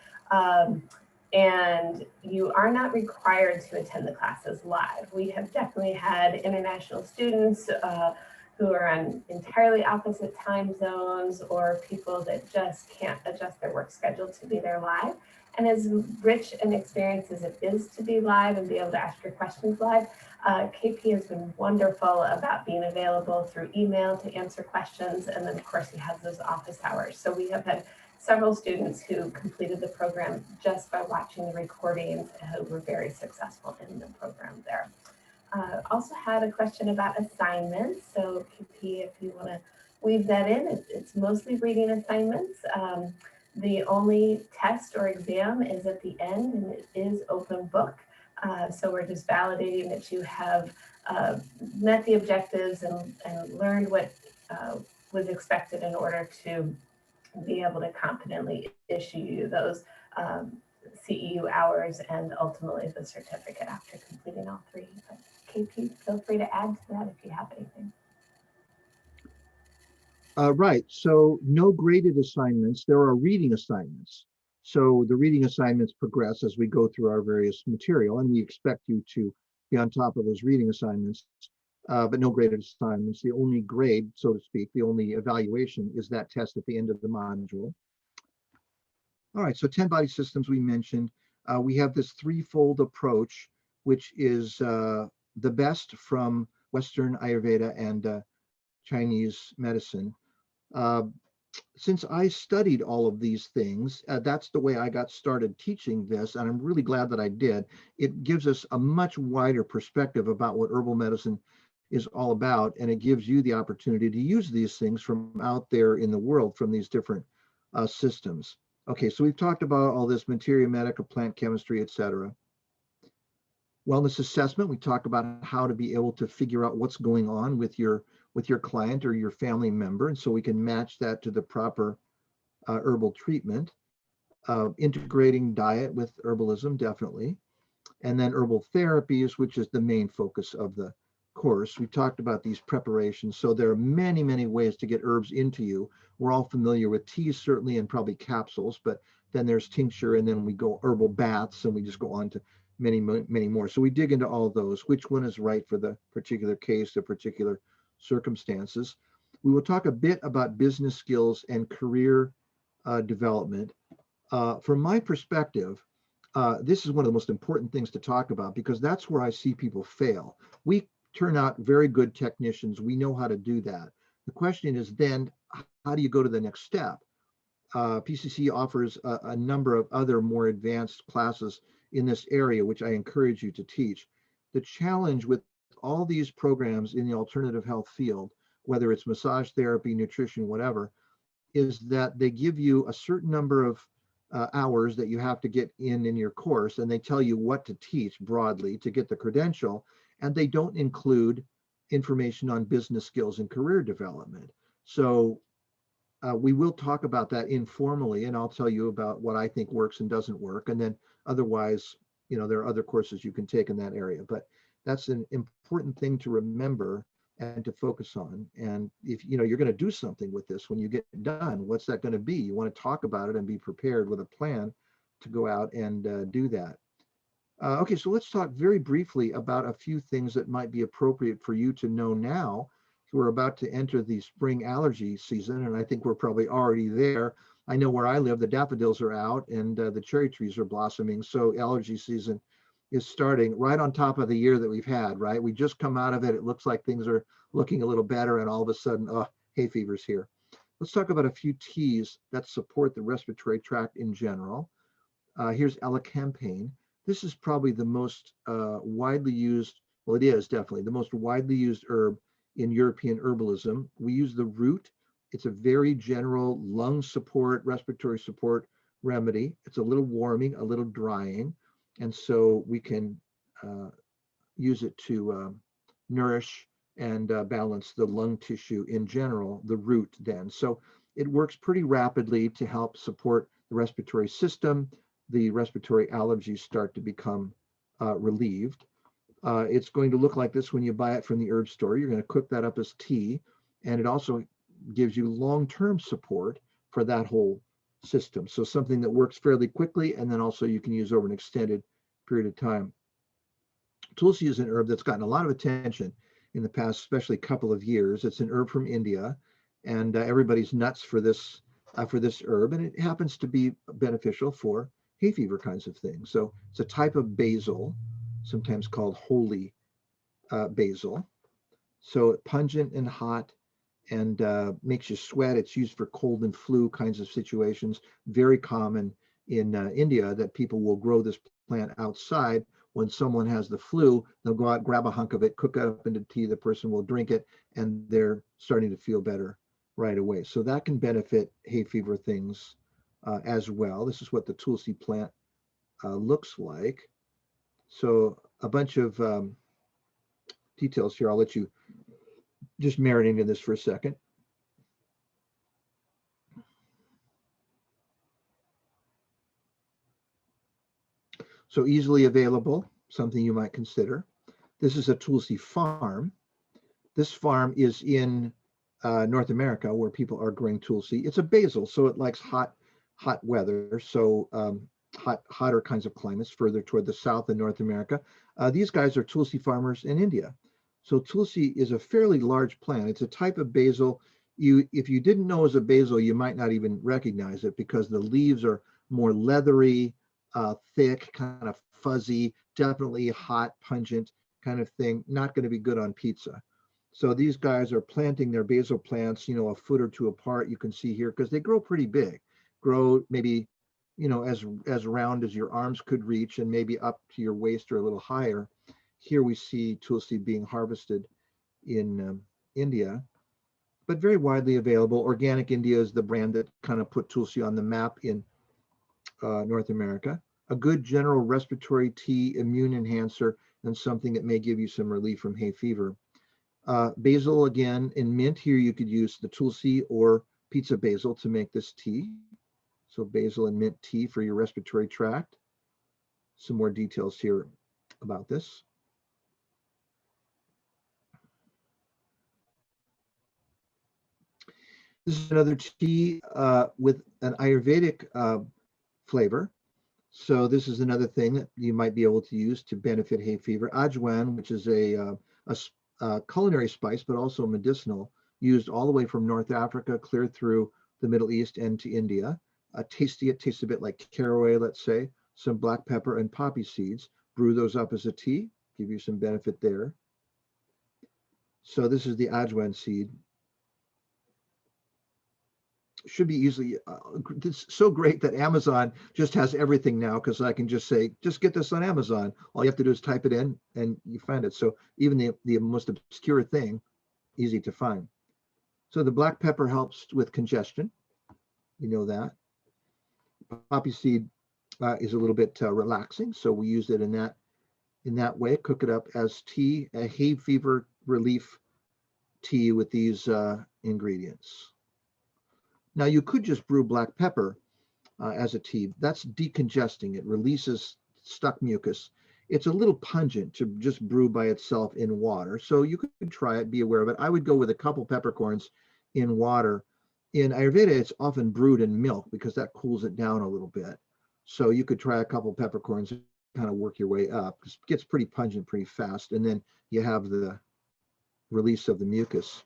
And you are not required to attend the classes live. We have definitely had international students who are on entirely opposite time zones, or people that just can't adjust their work schedule to be there live. And as rich an experience as it is to be live and be able to ask your questions live, KP has been wonderful about being available through email to answer questions. And then of course he has those office hours. So we have had several students who completed the program just by watching the recordings who were very successful in the program there. Also had a question about assignments. So KP, if you want to weave that in, it's mostly reading assignments. The only test or exam is at the end, and it is open book. So we're just validating that you have met the objectives and learned what was expected in order to be able to confidently issue you those CEU hours and ultimately the certificate after completing all 3. But KP, feel free to add to that if you have anything. Right. So no graded assignments. There are reading assignments. So the reading assignments progress as we go through our various material, and we expect you to be on top of those reading assignments, but no graded assignments. The only grade, so to speak, the only evaluation is that test at the end of the module. All right, so 10 body systems we mentioned. We have this threefold approach, which is the best from Western Ayurveda and Chinese medicine. Uh, since I studied all of these things, that's the way I got started teaching this, and I'm really glad that I did. It gives us a much wider perspective about what herbal medicine is all about, and it gives you the opportunity to use these things from out there in the world from these different systems. Okay, so we've talked about all this materia medica, plant chemistry, etc. Wellness assessment, we talked about how to be able to figure out what's going on with your client or your family member, and so we can match that to the proper herbal treatment. Integrating diet with herbalism, definitely. And then herbal therapies, which is the main focus of the course. We talked about these preparations. So there are many, many ways to get herbs into you. We're all familiar with teas, certainly, and probably capsules, but then there's tincture, and then we go herbal baths, and we just go on to many, many more. So we dig into all those, which one is right for the particular case, the particular circumstances. We will talk a bit about business skills and career development. From my perspective, this is one of the most important things to talk about because that's where I see people fail. We turn out very good technicians. We know how to do that. The question is then, how do you go to the next step? PCC offers a number of other more advanced classes in this area, which I encourage you to teach. The challenge with all these programs in the alternative health field, whether it's massage therapy, nutrition, whatever, is that they give you a certain number of hours that you have to get in your course, and they tell you what to teach broadly to get the credential, and they don't include information on business skills and career development. So we will talk about that informally, and I'll tell you about what I think works and doesn't work. And then otherwise, there are other courses you can take in that area. But that's an important thing to remember and to focus on. And if you're going to do something with this when you get done, what's that going to be? You want to talk about it and be prepared with a plan to go out and do that. Okay, so let's talk very briefly about a few things that might be appropriate for you to know now. We're about to enter the spring allergy season, and I think we're probably already there. I know where I live, the daffodils are out and the cherry trees are blossoming. So allergy season is starting right on top of the year that we've had, right? We just come out of it. It looks like things are looking a little better, and all of a sudden, hay fever's here. Let's talk about a few teas that support the respiratory tract in general. Here's elecampane. This is probably the most widely used, well, it is definitely the most widely used herb in European herbalism. We use the root. It's a very general lung support, respiratory support remedy. It's a little warming, a little drying. And so we can use it to nourish and balance the lung tissue in general, the root then. So it works pretty rapidly to help support the respiratory system. The respiratory allergies start to become relieved. It's going to look like this when you buy it from the herb store. You're going to cook that up as tea, and it also gives you long-term support for that whole system. So something that works fairly quickly, and then also you can use over an extended period of time. Tulsi is an herb that's gotten a lot of attention in the past, especially couple of years. It's an herb from India, and everybody's nuts for this herb, and it happens to be beneficial for hay fever kinds of things. So it's a type of basil, sometimes called holy basil. So pungent and hot and makes you sweat. It's used for cold and flu kinds of situations. Very common in India that people will grow this plant outside. When someone has the flu, they'll go out, grab a hunk of it, cook it up into tea. The person will drink it, and they're starting to feel better right away. So that can benefit hay fever things as well. This is what the Tulsi plant looks like. So a bunch of details here. I'll let you just marinate in this for a second. So easily available, something you might consider. This is a Tulsi farm. This farm is in North America, where people are growing Tulsi. It's a basil, so it likes hot weather. So hotter kinds of climates further toward the south in North America. These guys are Tulsi farmers in India. So Tulsi is a fairly large plant. It's a type of basil. If you didn't know it was a basil, you might not even recognize it because the leaves are more leathery, thick, kind of fuzzy, definitely hot, pungent kind of thing. Not going to be good on pizza. So these guys are planting their basil plants, a foot or two apart. You can see here because they grow pretty big, grow maybe, as round as your arms could reach and maybe up to your waist or a little higher. Here we see Tulsi being harvested in India, but very widely available. Organic India is the brand that kind of put Tulsi on the map in North America. A good general respiratory tea, immune enhancer, and something that may give you some relief from hay fever. Basil, again, in mint, here you could use the Tulsi or pizza basil to make this tea. So basil and mint tea for your respiratory tract. Some more details here about this. This is another tea with an Ayurvedic flavor. So this is another thing that you might be able to use to benefit hay fever. Ajwain, which is a culinary spice, but also medicinal, used all the way from North Africa, clear through the Middle East and to India. It tastes a bit like caraway, let's say, some black pepper and poppy seeds. Brew those up as a tea, give you some benefit there. So this is the Ajwain seed. Should be easily, it's so great that Amazon just has everything now because I can just say, just get this on Amazon. All you have to do is type it in and you find it. So even the most obscure thing, easy to find. So the black pepper helps with congestion. You know that. Poppy seed is a little bit relaxing. So we use it in that way, cook it up as tea, a hay fever relief tea with these ingredients. Now you could just brew black pepper as a tea. That's decongesting. It releases stuck mucus. It's a little pungent to just brew by itself in water. So you could try it, be aware of it. I would go with a couple peppercorns in water. In Ayurveda, it's often brewed in milk because that cools it down a little bit. So you could try a couple peppercorns and kind of work your way up. It gets pretty pungent pretty fast. And then you have the release of the mucus.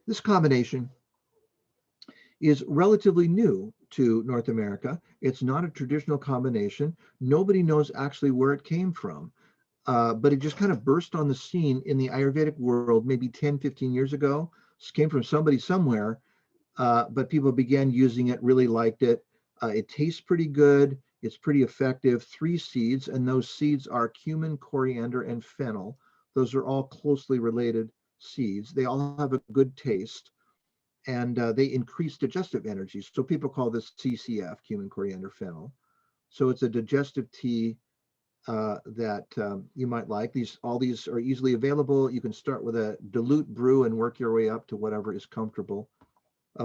This combination is relatively new to North America. It's not a traditional combination. Nobody knows actually where it came from, but it just kind of burst on the scene in the Ayurvedic world maybe 10, 15 years ago. It came from somebody somewhere, but people began using it, really liked it. It tastes pretty good. It's pretty effective. 3 seeds, and those seeds are cumin, coriander, and fennel. Those are all closely related seeds. They all have a good taste, and they increase digestive energy. So people call this CCF, cumin, coriander, fennel. So it's a digestive tea that you might like. All these are easily available. You can start with a dilute brew and work your way up to whatever is comfortable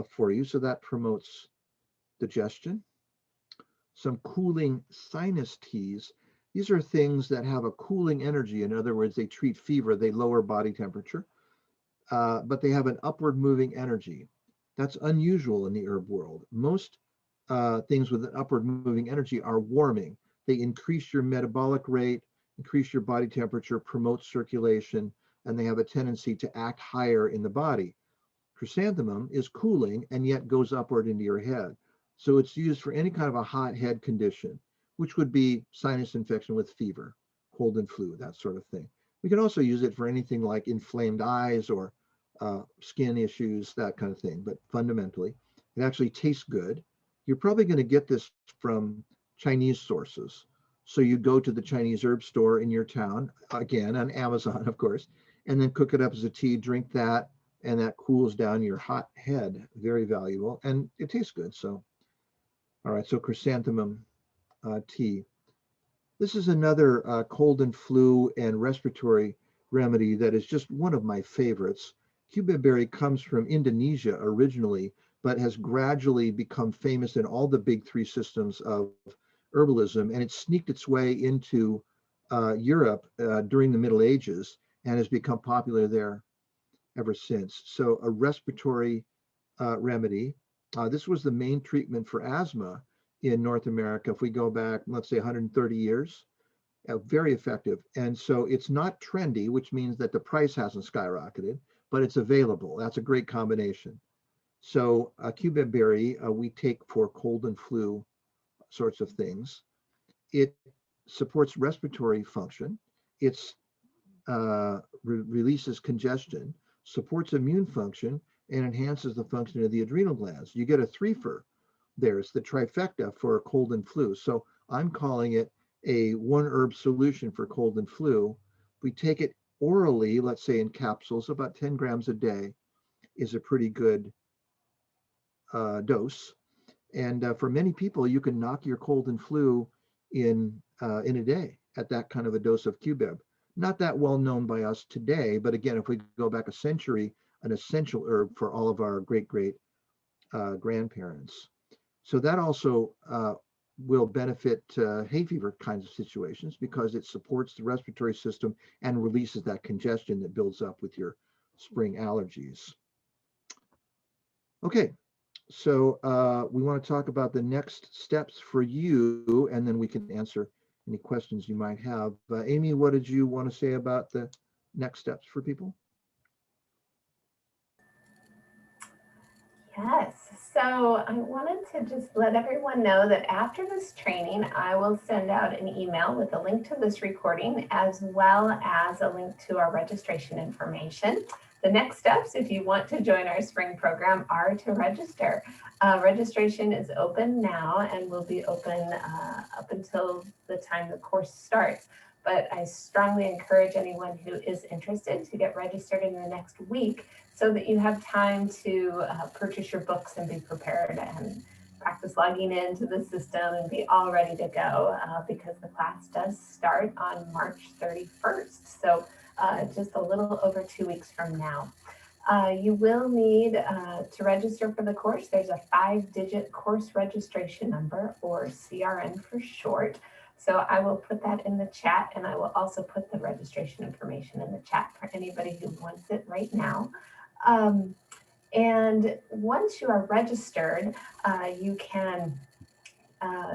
for you. So that promotes digestion. Some cooling sinus teas. These are things that have a cooling energy. In other words, they treat fever, they lower body temperature. But they have an upward moving energy. That's unusual in the herb world. Most things with an upward moving energy are warming. They increase your metabolic rate, increase your body temperature, promote circulation, and they have a tendency to act higher in the body. Chrysanthemum is cooling and yet goes upward into your head. So it's used for any kind of a hot head condition, which would be sinus infection with fever, cold and flu, that sort of thing. We can also use it for anything like inflamed eyes or skin issues, that kind of thing. But fundamentally, it actually tastes good. You're probably going to get this from Chinese sources. So you go to the Chinese herb store in your town, again, on Amazon, of course, and then cook it up as a tea, drink that, and that cools down your hot head. Very valuable. And it tastes good. So, all right, so chrysanthemum tea. This is another cold and flu and respiratory remedy that is just one of my favorites. Cubeb berry comes from Indonesia originally, but has gradually become famous in all the big 3 systems of herbalism, and it sneaked its way into Europe during the Middle Ages and has become popular there ever since. So a respiratory remedy. This was the main treatment for asthma in North America. If we go back, let's say 130 years, very effective. And so it's not trendy, which means that the price hasn't skyrocketed, but it's available. That's a great combination. So cubeb berry we take for cold and flu sorts of things. It supports respiratory function. It's releases congestion, supports immune function, and enhances the function of the adrenal glands. You get a threefer there. It's the trifecta for cold and flu. So I'm calling it a one herb solution for cold and flu. We take it orally, let's say in capsules, about 10 grams a day is a pretty good dose. And for many people, you can knock your cold and flu in a day at that kind of a dose of cubeb. Not that well known by us today, but again, if we go back a century, an essential herb for all of our great grandparents. So that also will benefit hay fever kinds of situations because it supports the respiratory system and releases that congestion that builds up with your spring allergies. Okay, so we want to talk about the next steps for you, and then we can answer any questions you might have. Amy, what did you want to say about the next steps for people? Yes, so I wanted to just let everyone know that after this training, I will send out an email with a link to this recording as well as a link to our registration information. The next steps, if you want to join our spring program, are to register. Registration is open now and will be open up until the time the course starts. But I strongly encourage anyone who is interested to get registered in the next week so that you have time to purchase your books and be prepared and practice logging into the system and be all ready to go because the class does start on March 31st. So just a little over 2 weeks from now. You will need to register for the course. There's a 5-digit course registration number, or CRN for short. So I will put that in the chat, and I will also put the registration information in the chat for anybody who wants it right now. And once you are registered, you can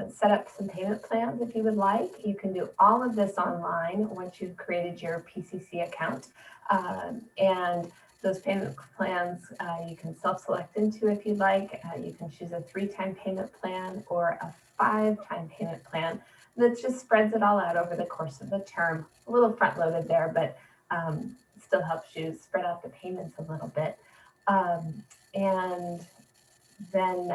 set up some payment plans if you would like. You can do all of this online once you've created your PCC account. And those payment plans you can self-select into if you'd like. You can choose a 3-time payment plan or a 5-time payment plan that just spreads it all out over the course of the term. A little front-loaded there, but still helps you spread out the payments a little bit. And then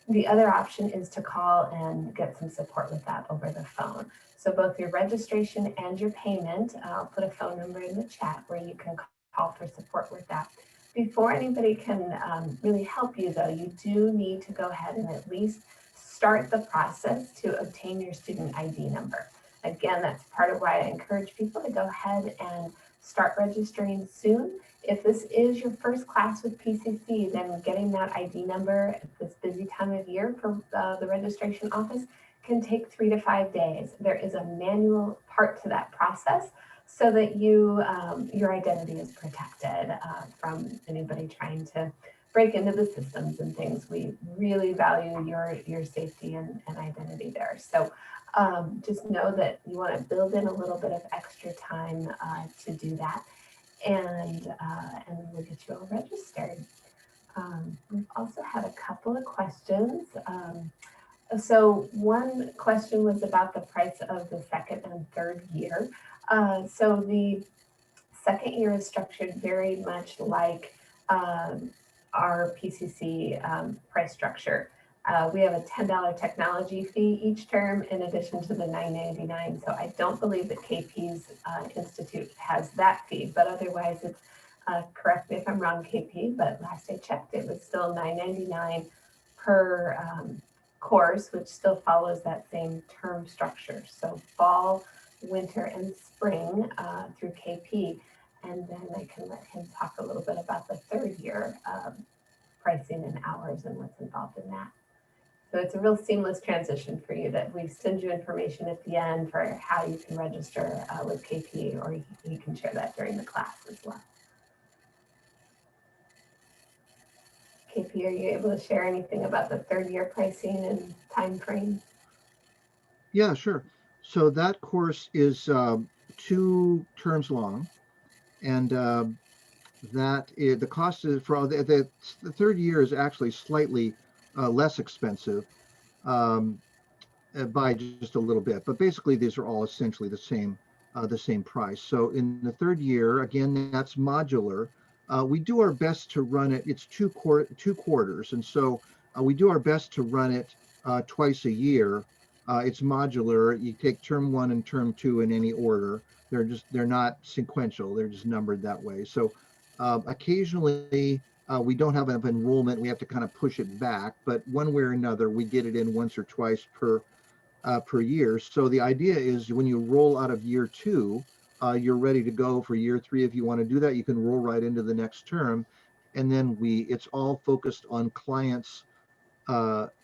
the other option is to call and get some support with that over the phone. So both your registration and your payment, I'll put a phone number in the chat where you can call for support with that. Before anybody can really help you though, you do need to go ahead and at least start the process to obtain your student ID number. Again, that's part of why I encourage people to go ahead and start registering soon. If this is your first class with PCC, then getting that ID number at this busy time of year for the registration office can take 3 to 5 days. There is a manual part to that process so that your identity is protected from anybody trying to break into the systems and things. We really value your safety and identity there. So just know that you want to build in a little bit of extra time to do that. And we'll get you all registered. We've also had a couple of questions. So one question was about the price of the second and third year. So the second year is structured very much like our PCC price structure. We have a $10 technology fee each term in addition to the $9.99. So I don't believe that KP's Institute has that fee, but otherwise it's, correct me if I'm wrong, KP, but last I checked, it was still $9.99 per course, which still follows that same term structure. So fall, winter, and spring through KP. And then I can let him talk a little bit about the third year pricing and hours and what's involved in that. So it's a real seamless transition for you that we send you information at the end for how you can register with KP, or you can share that during the class as well. KP, are you able to share anything about the third-year pricing and time frame? Yeah, sure. So that course is 2 terms long, and the cost is for all the third year is actually slightly less expensive um, by just a little bit, but basically these are all essentially the same price. So in the third year, again, that's modular. We do our best to run it. It's two quarters, and so we do our best to run it twice a year. It's modular. You take term 1 and term 2 in any order. They're not sequential. They're just numbered that way. So occasionally we don't have enough enrollment. We have to kind of push it back, but one way or another, we get it in once or twice per year. So the idea is when you roll out of year 2, you're ready to go for year 3. If you want to do that, you can roll right into the next term. And then it's all focused on clients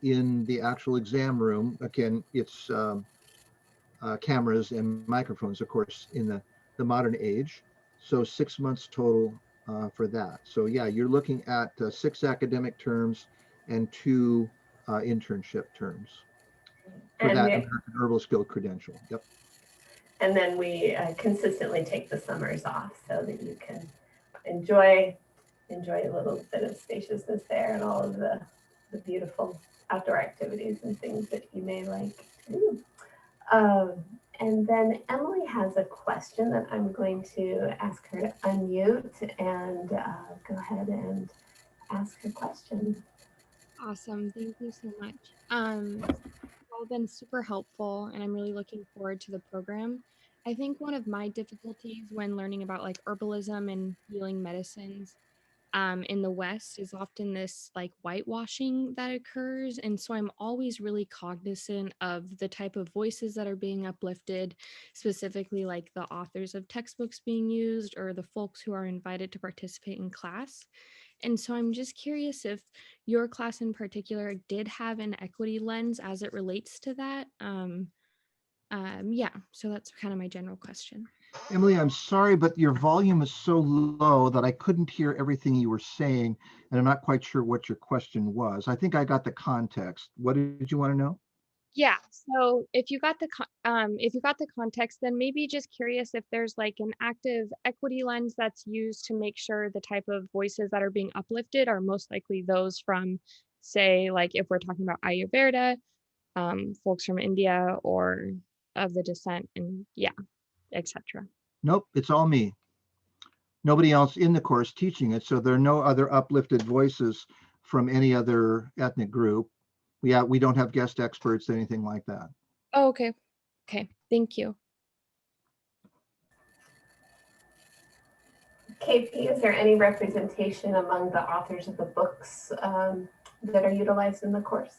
in the actual exam room. Again, it's cameras and microphones, of course, in the modern age. So 6 months total for that. So yeah, you're looking at 6 academic terms and 2 internship terms for And that we, American Herbal Skill credential. Yep. and then we consistently take the summers off so that you can enjoy a little bit of spaciousness there and all of the beautiful outdoor activities and things that you may like to do. And then Emily has a question that I'm going to ask her to unmute and go ahead and ask her question. Awesome. Thank you so much. It's all been super helpful, and I'm really looking forward to the program. I think one of my difficulties when learning about like herbalism and healing medicines in the West is often this like whitewashing that occurs. And so I'm always really cognizant of the type of voices that are being uplifted, specifically like the authors of textbooks being used or the folks who are invited to participate in class. And so I'm just curious if your class in particular did have an equity lens as it relates to that. Yeah, so that's kind of my general question. Emily, I'm sorry, but your volume is so low that I couldn't hear everything you were saying, and I'm not quite sure what your question was. I think I got the context. What did you want to know? Yeah, so if you got the context, then maybe just curious if there's like an active equity lens that's used to make sure the type of voices that are being uplifted are most likely those from, say, like if we're talking about Ayurveda, folks from India or of the descent, and yeah, etc. Nope, it's all me. Nobody else in the course teaching it, so there are no other uplifted voices from any other ethnic group. We don't have guest experts, anything like that. Oh, okay. Okay, thank you. KP, is there any representation among the authors of the books that are utilized in the course?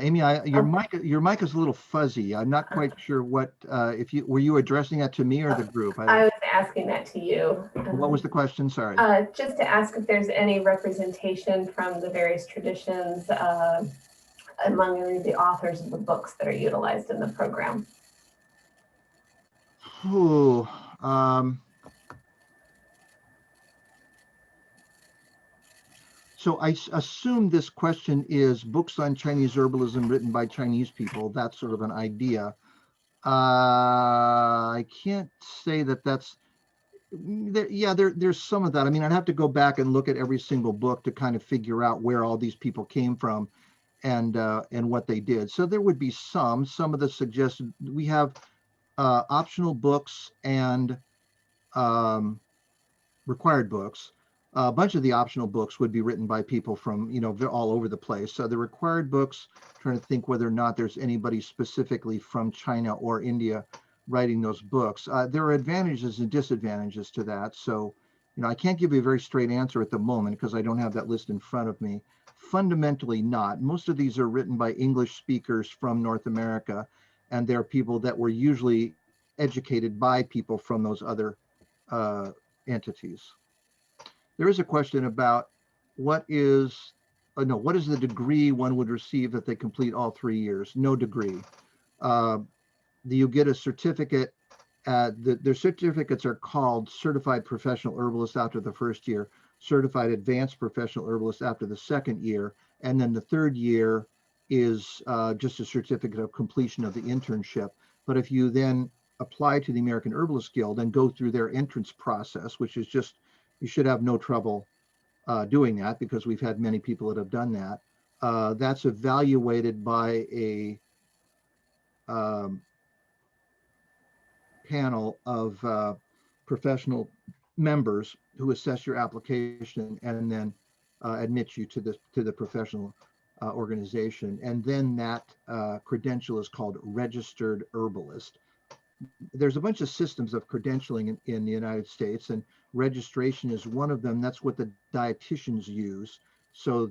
Amy, your mic is a little fuzzy. I'm not quite sure what if you were you addressing that to me or the group? I was asking that to you. What was the question? Sorry. Just to ask if there's any representation from the various traditions among the authors of the books that are utilized in the program. Ooh, so I assume this question is books on Chinese herbalism written by Chinese people. That's sort of an idea. I can't say that that's there's some of that. I mean, I'd have to go back and look at every single book to kind of figure out where all these people came from and what they did. So there would be some of the suggested. We have optional books and required books. A bunch of the optional books would be written by people from, all over the place. So the required books, trying to think whether or not there's anybody specifically from China or India writing those books. There are advantages and disadvantages to that. So, I can't give you a very straight answer at the moment because I don't have that list in front of me. fundamentally not. Most of these are written by English speakers from North America, and they're people that were usually educated by people from those other entities. There is a question about what is, no, what is the degree one would receive if they complete all 3 years? No degree. You get a certificate. Their certificates are called Certified Professional Herbalist after the first year, Certified Advanced Professional Herbalist after the second year, and then the third year is just a certificate of completion of the internship. But if you then apply to the American Herbalist Guild and go through their entrance process, which is just, you should have no trouble doing that because we've had many people that have done that. That's evaluated by a panel of professional members who assess your application and then admit you to the professional organization. And then that credential is called registered herbalist. There's a bunch of systems of credentialing in the United States, and registration is one of them. That's what the dietitians use. So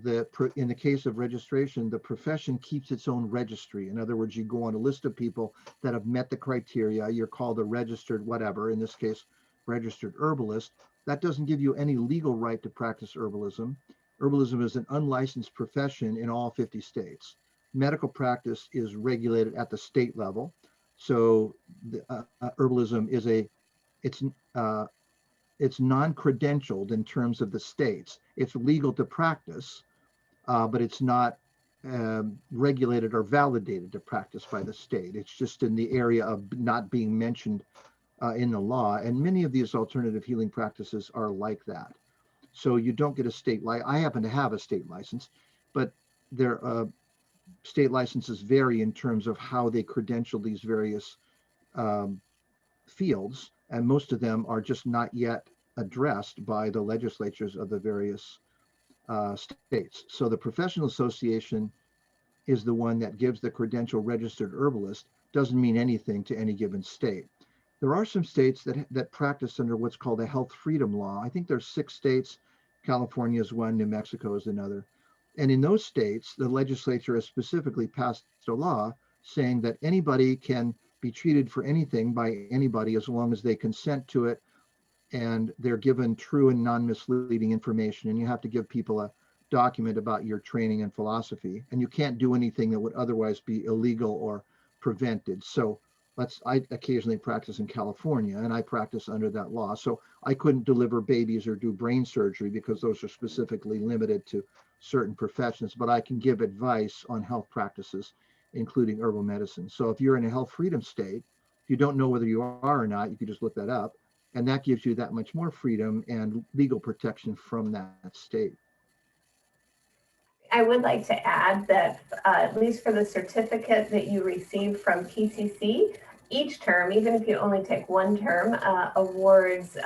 in the case of registration, the profession keeps its own registry. In other words, you go on a list of people that have met the criteria. You're called a registered whatever, in this case, registered herbalist. That doesn't give you any legal right to practice herbalism. Herbalism is an unlicensed profession in all 50 states. Medical practice is regulated at the state level. So herbalism is it's non-credentialed in terms of the states. It's legal to practice, but it's not regulated or validated to practice by the state. It's just in the area of not being mentioned in the law. And many of these alternative healing practices are like that. So you don't get a state license. I happen to have a state license, but their state licenses vary in terms of how they credential these various fields, and most of them are just not yet addressed by the legislatures of the various states. So the professional association is the one that gives the credential registered herbalist, doesn't mean anything to any given state. There are some states that practice under what's called a health freedom law. I think there's 6 states. California is one, New Mexico is another. And in those states, the legislature has specifically passed a law saying that anybody can be treated for anything by anybody as long as they consent to it and they're given true and non-misleading information. And you have to give people a document about your training and philosophy. And you can't do anything that would otherwise be illegal or prevented. So I occasionally practice in California, and I practice under that law. So I couldn't deliver babies or do brain surgery because those are specifically limited to certain professions, but I can give advice on health practices, including herbal medicine. So if you're in a health freedom state, if you don't know whether you are or not, you can just look that up. And that gives you that much more freedom and legal protection from that state. I would like to add that at least for the certificate that you received from PCC, each term, even if you only take one term, awards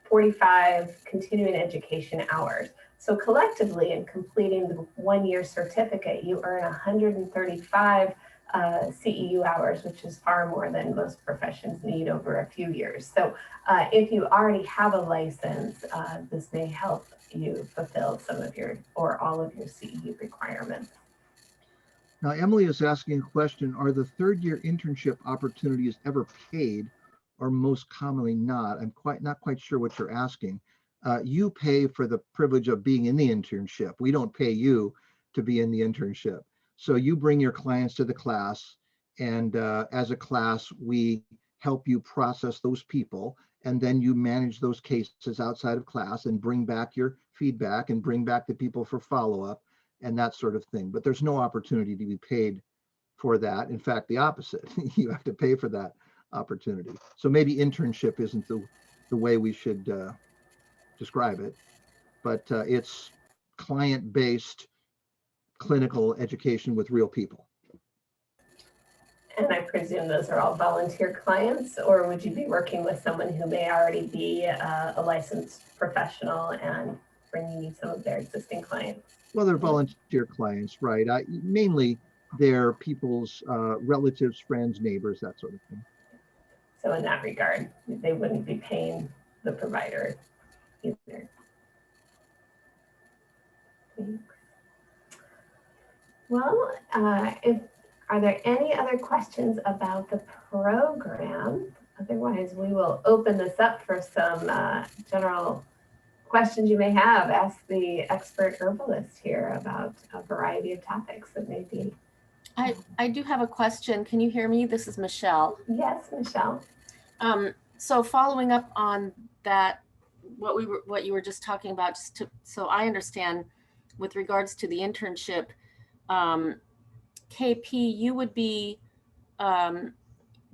45 continuing education hours. So collectively, in completing the 1-year certificate, you earn 135 CEU hours, which is far more than most professions need over a few years. So if you already have a license, this may help you fulfill some of your or all of your CEU requirements. Now, Emily is asking a question, are the 3rd-year internship opportunities ever paid or most commonly not? I'm not quite sure what you're asking. You pay for the privilege of being in the internship. We don't pay you to be in the internship. So you bring your clients to the class, and as a class, we help you process those people, and then you manage those cases outside of class and bring back your feedback and bring back the people for follow-up and that sort of thing. But there's no opportunity to be paid for that. In fact, the opposite. You have to pay for that opportunity. So maybe internship isn't the way we should describe it, but it's client-based clinical education with real people. And I presume those are all volunteer clients, or would you be working with someone who may already be a licensed professional and bringing you some of their existing clients? Well, they're volunteer clients, right? Mainly they're people's relatives, friends, neighbors, that sort of thing. So in that regard, they wouldn't be paying the provider either. Thanks. Well, are there any other questions about the program? Otherwise, we will open this up for some general questions you may have. Ask the expert herbalist here about a variety of topics that may be. I do have a question. Can you hear me? This is Michelle. Yes, Michelle. So following up on that, what you were just talking about, so I understand, with regards to the internship, KP, you would be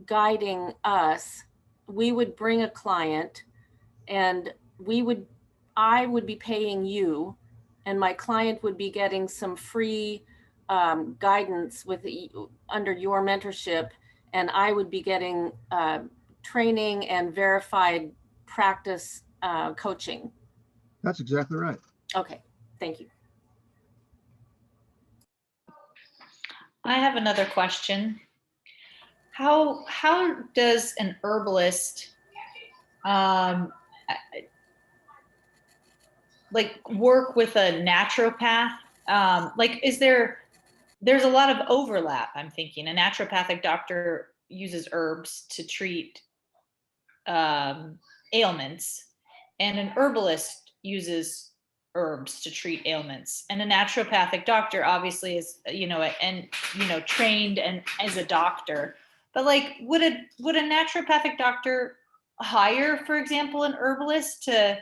guiding us. We would bring a client, and I would be paying you, and my client would be getting some free guidance under your mentorship, and I would be getting training and verified practice coaching. That's exactly right. Okay, thank you. I have another question. How does an herbalist like work with a naturopath? Like, there's a lot of overlap, I'm thinking. A naturopathic doctor uses herbs to treat ailments, and an herbalist uses herbs to treat ailments. And a naturopathic doctor obviously is, trained and as a doctor. But like, would a naturopathic doctor hire, for example, an herbalist to,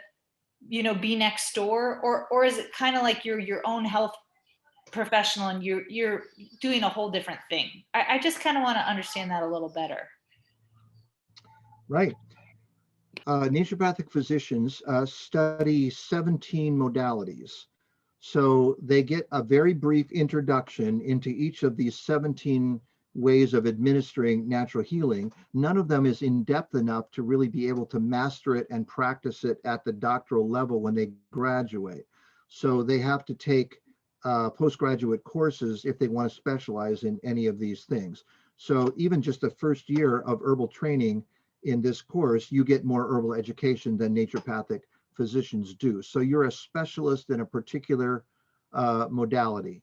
be next door, or is it kind of like you're your own health professional and you're doing a whole different thing? I just kind of want to understand that a little better. Right. Naturopathic physicians study 17 modalities. So they get a very brief introduction into each of these 17 ways of administering natural healing. None of them is in depth enough to really be able to master it and practice it at the doctoral level when they graduate. So they have to take postgraduate courses if they want to specialize in any of these things. So even just the first year of herbal training in this course, you get more herbal education than naturopathic physicians do. So you're a specialist in a particular modality.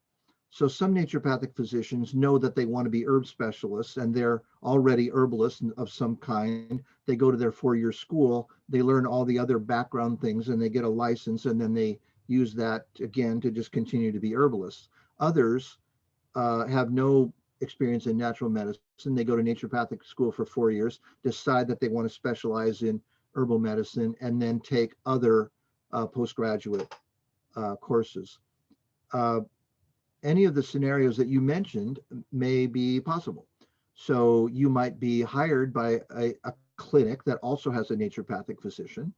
So some naturopathic physicians know that they want to be herb specialists, and they're already herbalists of some kind. They go to their 4-year school, they learn all the other background things, and they get a license, and then they use that again to just continue to be herbalists. Others have no experience in natural medicine. They go to naturopathic school for 4 years, decide that they want to specialize in herbal medicine, and then take other postgraduate courses. Any of the scenarios that you mentioned may be possible. So you might be hired by a clinic that also has a naturopathic physician,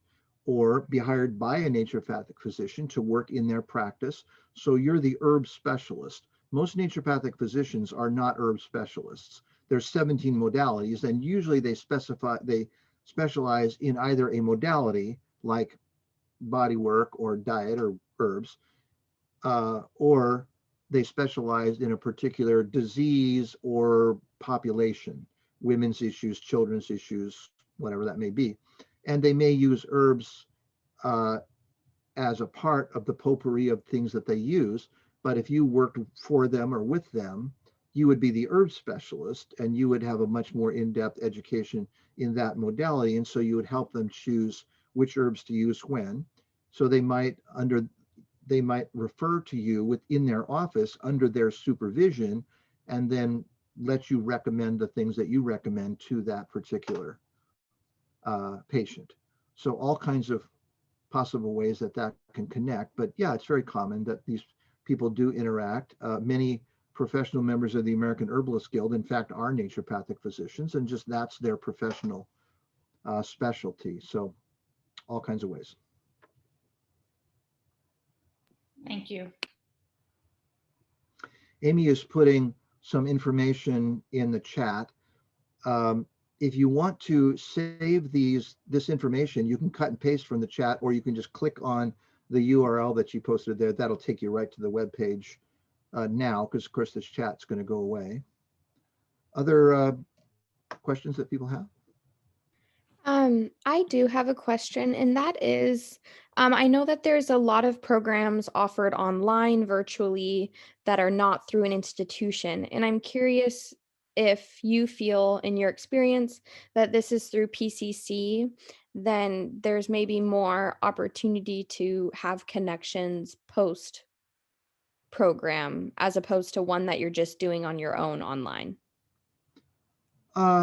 or be hired by a naturopathic physician to work in their practice. So you're the herb specialist. Most naturopathic physicians are not herb specialists. There's 17 modalities, and usually they specialize in either a modality like body work or diet or herbs, or they specialize in a particular disease or population, women's issues, children's issues, whatever that may be. And they may use herbs as a part of the potpourri of things that they use. But if you worked for them or with them, you would be the herb specialist, and you would have a much more in-depth education in that modality. And so you would help them choose which herbs to use when. So they might refer to you within their office under their supervision, and then let you recommend the things that you recommend to that particular patient. So all kinds of possible ways that can connect. But yeah, it's very common that these people do interact. Many professional members of the American Herbalist Guild, in fact, are naturopathic physicians, and just that's their professional specialty. So all kinds of ways. Thank you. Amy is putting some information in the chat. If you want to save this information, you can cut and paste from the chat, or you can just click on the URL that you posted there. That'll take you right to the web page now, because of course this chat's going to go away. Other questions that people have? I do have a question, and that is, I know that there's a lot of programs offered online virtually that are not through an institution, and I'm curious if you feel in your experience that this is through PCC, then there's maybe more opportunity to have connections post program as opposed to one that you're just doing on your own online.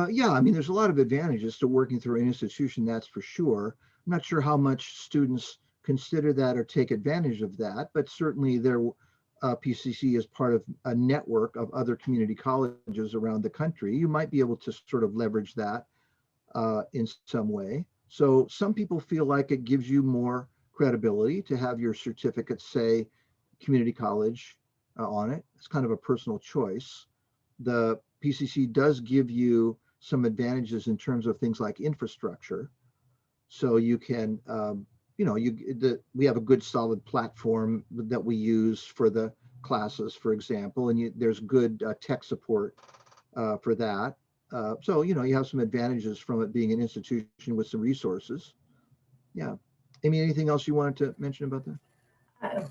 Yeah, I mean, there's a lot of advantages to working through an institution, that's for sure. I'm not sure how much students consider that or take advantage of that, but certainly PCC is part of a network of other community colleges around the country. You might be able to sort of leverage that in some way. So some people feel like it gives you more credibility to have your certificate say community college on it. It's kind of a personal choice. The PCC does give you some advantages in terms of things like infrastructure. So you can, we have a good solid platform that we use for the classes, for example, and there's good tech support for that. So, you have some advantages from it being an institution with some resources. Yeah. Amy, anything else you wanted to mention about that?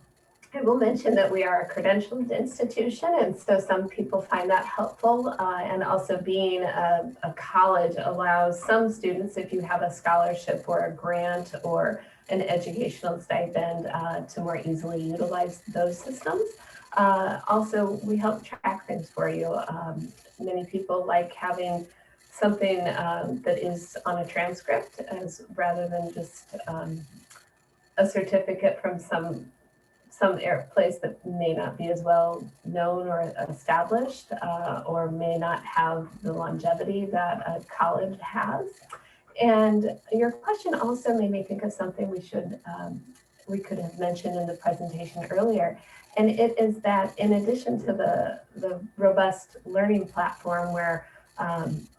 I will mention that we are a credentialed institution, and so some people find that helpful. And also being a college allows some students, if you have a scholarship or a grant or an educational stipend, to more easily utilize those systems. Also, we help track things for you. Many people like having something that is on a transcript as rather than just a certificate from some place that may not be as well known or established, or may not have the longevity that a college has. And your question also made me think of something we could have mentioned in the presentation earlier. And it is that in addition to the robust learning platform where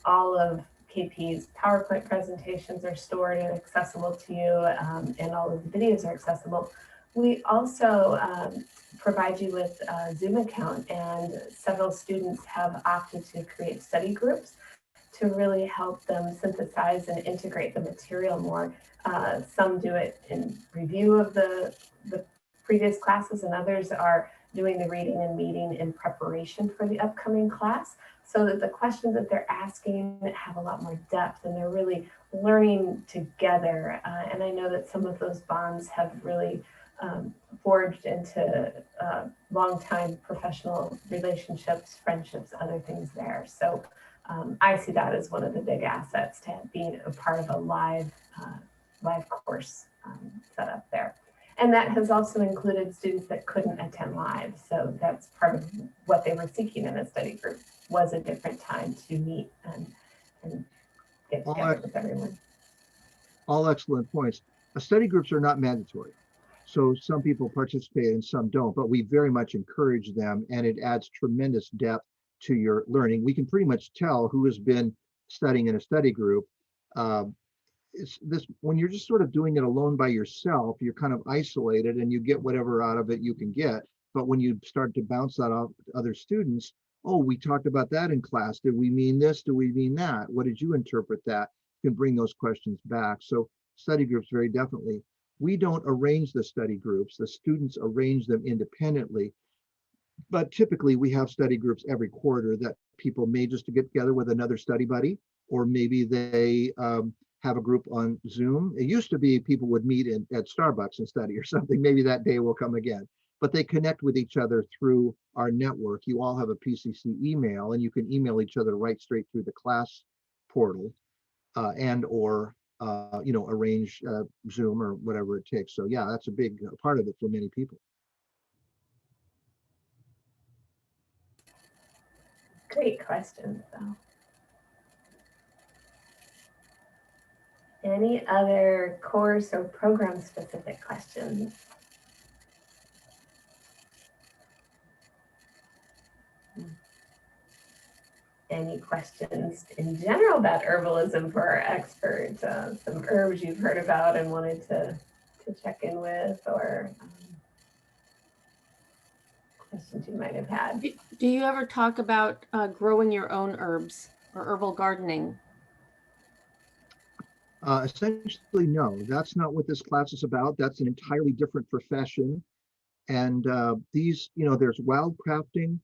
all of KP's PowerPoint presentations are stored and accessible to you, and all of the videos are accessible, we also provide you with a Zoom account, and several students have opted to create study groups to really help them synthesize and integrate the material more. Some do it in review of the previous classes, and others are doing the reading and meeting in preparation for the upcoming class, so that the questions that they're asking have a lot more depth and they're really learning together. And I know that some of those bonds have really forged into long-time professional relationships, friendships, other things there. So I see that as one of the big assets to being a part of a live course set up there. And that has also included students that couldn't attend live. So that's part of what they were seeking in a study group, was a different time to meet and get together with everyone. All excellent points. Study groups are not mandatory. So some people participate and some don't, but we very much encourage them, and it adds tremendous depth to your learning. We can pretty much tell who has been studying in a study group. It's this, when you're just sort of doing it alone by yourself, you're kind of isolated and you get whatever out of it you can get. But when you start to bounce that off to other students, oh, we talked about that in class. Did we mean this? Do we mean that? What did you interpret that? You can bring those questions back. So study groups, very definitely. We don't arrange the study groups. The students arrange them independently. But typically we have study groups every quarter that people may just get together with another study buddy, or maybe they have a group on Zoom. It used to be people would meet at Starbucks and study or something. Maybe that day will come again. But they connect with each other through our network. You all have a PCC email, and you can email each other right straight through the class portal, and or arrange Zoom or whatever it takes. So yeah, that's a big part of it for many people. Great questions, though. Any other course or program specific questions? Any questions in general about herbalism for our expert? Some herbs you've heard about and wanted to check in with, or questions you might have had. Do you ever talk about growing your own herbs or herbal gardening? Essentially, no, that's not what this class is about. That's an entirely different profession. And these, there's wildcrafting,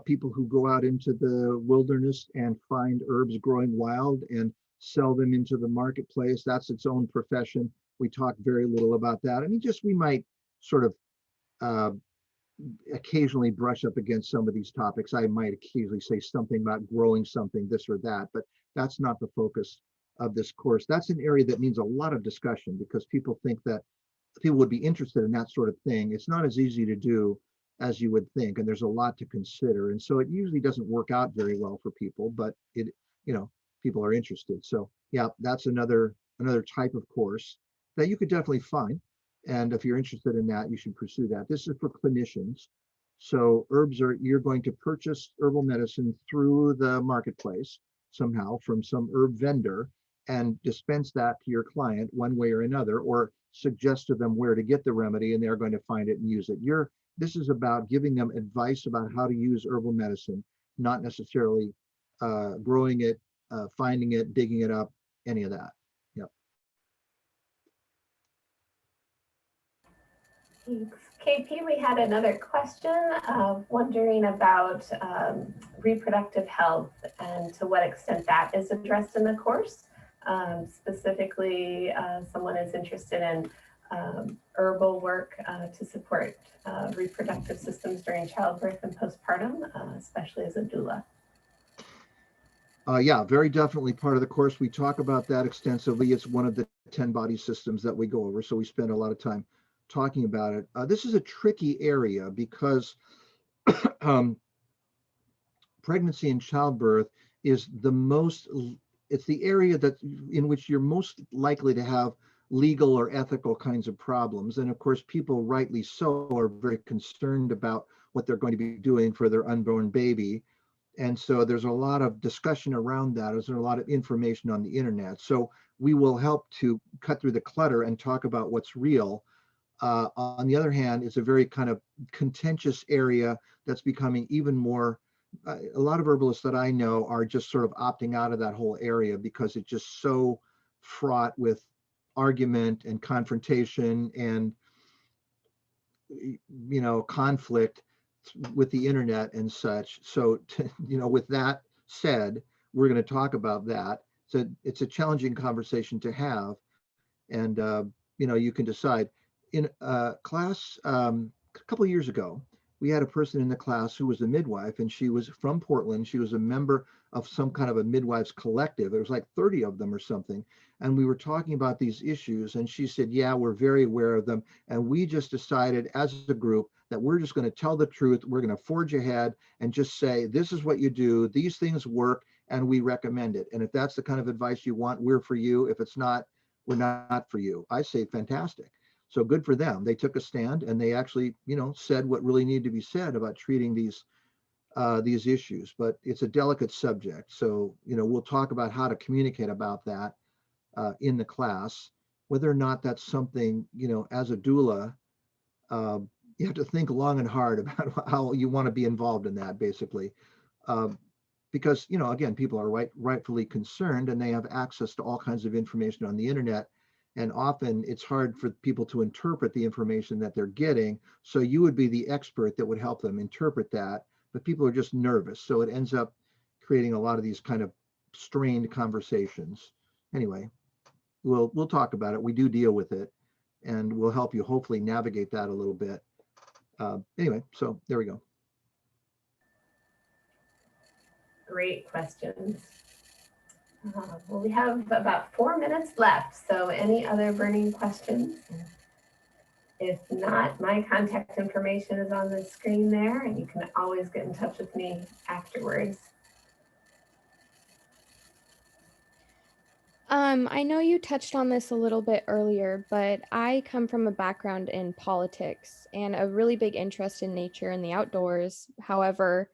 people who go out into the wilderness and find herbs growing wild and sell them into the marketplace. That's its own profession. We talk very little about that. I mean, just we might sort of uh, occasionally brush up against some of these topics. I might occasionally say something about growing something, this or that, but that's not the focus of this course. That's an area that needs a lot of discussion because people think that people would be interested in that sort of thing. It's not as easy to do as you would think, and there's a lot to consider. And so it usually doesn't work out very well for people, but people are interested. So yeah, that's another type of course that you could definitely find. And if you're interested in that, you should pursue that. This is for clinicians. So you're going to purchase herbal medicine through the marketplace somehow from some herb vendor and dispense that to your client one way or another, or suggest to them where to get the remedy and they're going to find it and use it. This is about giving them advice about how to use herbal medicine, not necessarily growing it, finding it, digging it up, any of that. Yep. Thanks. KP, we had another question wondering about reproductive health and to what extent that is addressed in the course. Specifically, someone is interested in herbal work to support reproductive systems during childbirth and postpartum, especially as a doula. Yeah, very definitely part of the course. We talk about that extensively. It's one of the 10 body systems that we go over. So we spend a lot of time talking about it. This is a tricky area because pregnancy and childbirth is it's the area in which you're most likely to have legal or ethical kinds of problems. And of course, people rightly so are very concerned about what they're going to be doing for their unborn baby. And so there's a lot of discussion around that. There's a lot of information on the internet. So we will help to cut through the clutter and talk about what's real. On the other hand, it's a very kind of contentious area that's becoming even more. A lot of herbalists that I know are just sort of opting out of that whole area because it's just so fraught with argument and confrontation and conflict with the internet and such. So with that said, we're going to talk about that. So it's a challenging conversation to have, and you can decide. In a class a couple of years ago, we had a person in the class who was a midwife, and she was from Portland. She was a member of some kind of a midwives collective. There was like 30 of them or something. And we were talking about these issues, and she said, yeah, we're very aware of them. And we just decided as a group that we're just going to tell the truth. We're going to forge ahead and just say, this is what you do. These things work, and we recommend it. And if that's the kind of advice you want, we're for you. If it's not, we're not for you. I say fantastic. So good for them. They took a stand and they actually, said what really needed to be said about treating these issues. But it's a delicate subject. So, we'll talk about how to communicate about that in the class. Whether or not that's something, as a doula, you have to think long and hard about how you want to be involved in that, basically. Because, again, people are rightfully concerned and they have access to all kinds of information on the internet. And often it's hard for people to interpret the information that they're getting. So you would be the expert that would help them interpret that. But people are just nervous. So it ends up creating a lot of these kind of strained conversations. Anyway, we'll talk about it. We do deal with it. And we'll help you hopefully navigate that a little bit. Anyway, so there we go. Great questions. Well, we have about 4 minutes left. So any other burning questions? If not, my contact information is on the screen there, and you can always get in touch with me afterwards. I know you touched on this a little bit earlier, but I come from a background in politics and a really big interest in nature and the outdoors. However,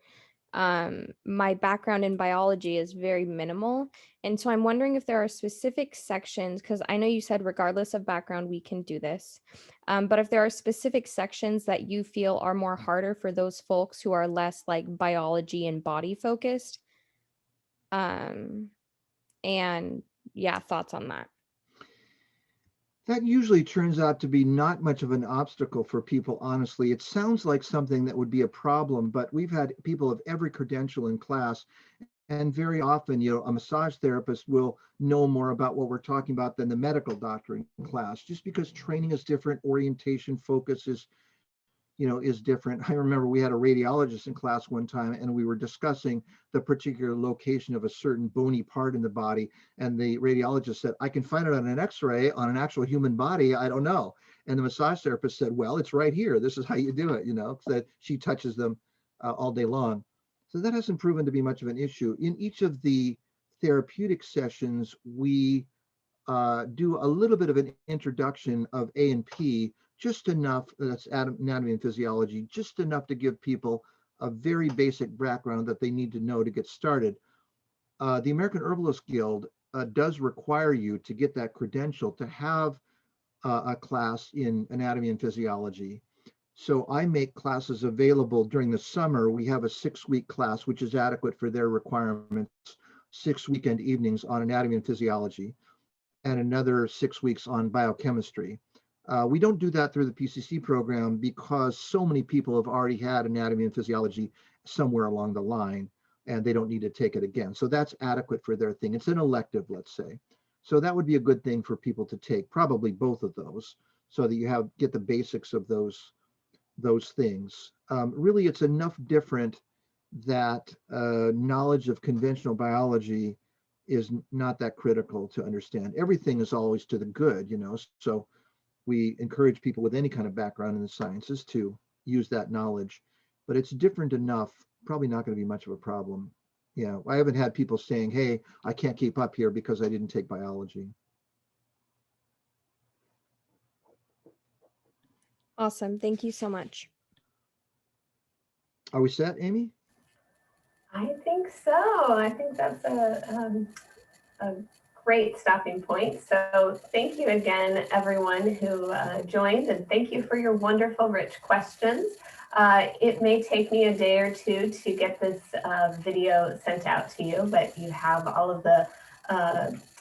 my background in biology is very minimal. And so I'm wondering if there are specific sections, because I know you said regardless of background, we can do this. But if there are specific sections that you feel are more harder for those folks who are less like biology and body focused. And yeah, thoughts on that. That usually turns out to be not much of an obstacle for people, honestly. It sounds like something that would be a problem, but we've had people of every credential in class, and very often, a massage therapist will know more about what we're talking about than the medical doctor in class, just because training is different, orientation, focus is different. I remember we had a radiologist in class one time, and we were discussing the particular location of a certain bony part in the body. And the radiologist said, I can find it on an x-ray on an actual human body. I don't know. And the massage therapist said, well, it's right here. This is how you do it, that she touches them all day long. So that hasn't proven to be much of an issue. In each of the therapeutic sessions, we do a little bit of an introduction of A and P, just enough, that's anatomy and physiology, just enough to give people a very basic background that they need to know to get started. The American Herbalist Guild does require you to get that credential to have a class in anatomy and physiology. So I make classes available during the summer. We have a 6-week class, which is adequate for their requirements, 6 weekend evenings on anatomy and physiology, and another 6 weeks on biochemistry. We don't do that through the PCC program because so many people have already had anatomy and physiology somewhere along the line, and they don't need to take it again. So that's adequate for their thing. It's an elective, let's say. So that would be a good thing for people to take, probably both of those, so that you get the basics of those things. Really, it's enough different that knowledge of conventional biology is not that critical to understand. Everything is always to the good, so we encourage people with any kind of background in the sciences to use that knowledge, but it's different enough, probably not going to be much of a problem. I haven't had people saying, hey, I can't keep up here because I didn't take biology. Awesome. Thank you so much. Are we set, Amy? I think so. I think that's a great stopping point. So thank you again, everyone who joined, and thank you for your wonderful, rich questions. It may take me a day or two to get this video sent out to you, but you have all of the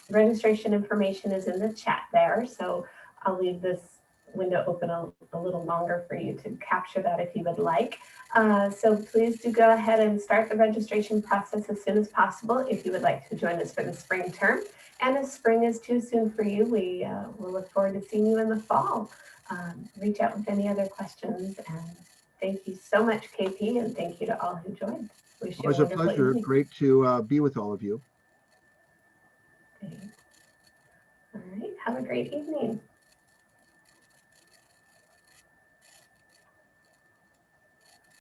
registration information is in the chat there. So I'll leave this window open a little longer for you to capture that if you would like. So please do go ahead and start the registration process as soon as possible if you would like to join us for the spring term. And if spring is too soon for you, we will look forward to seeing you in the fall. Reach out with any other questions. And thank you so much, KP, and thank you to all who joined. Wish you Always a pleasure. evening. Great to be with all of you. All right, have a great evening.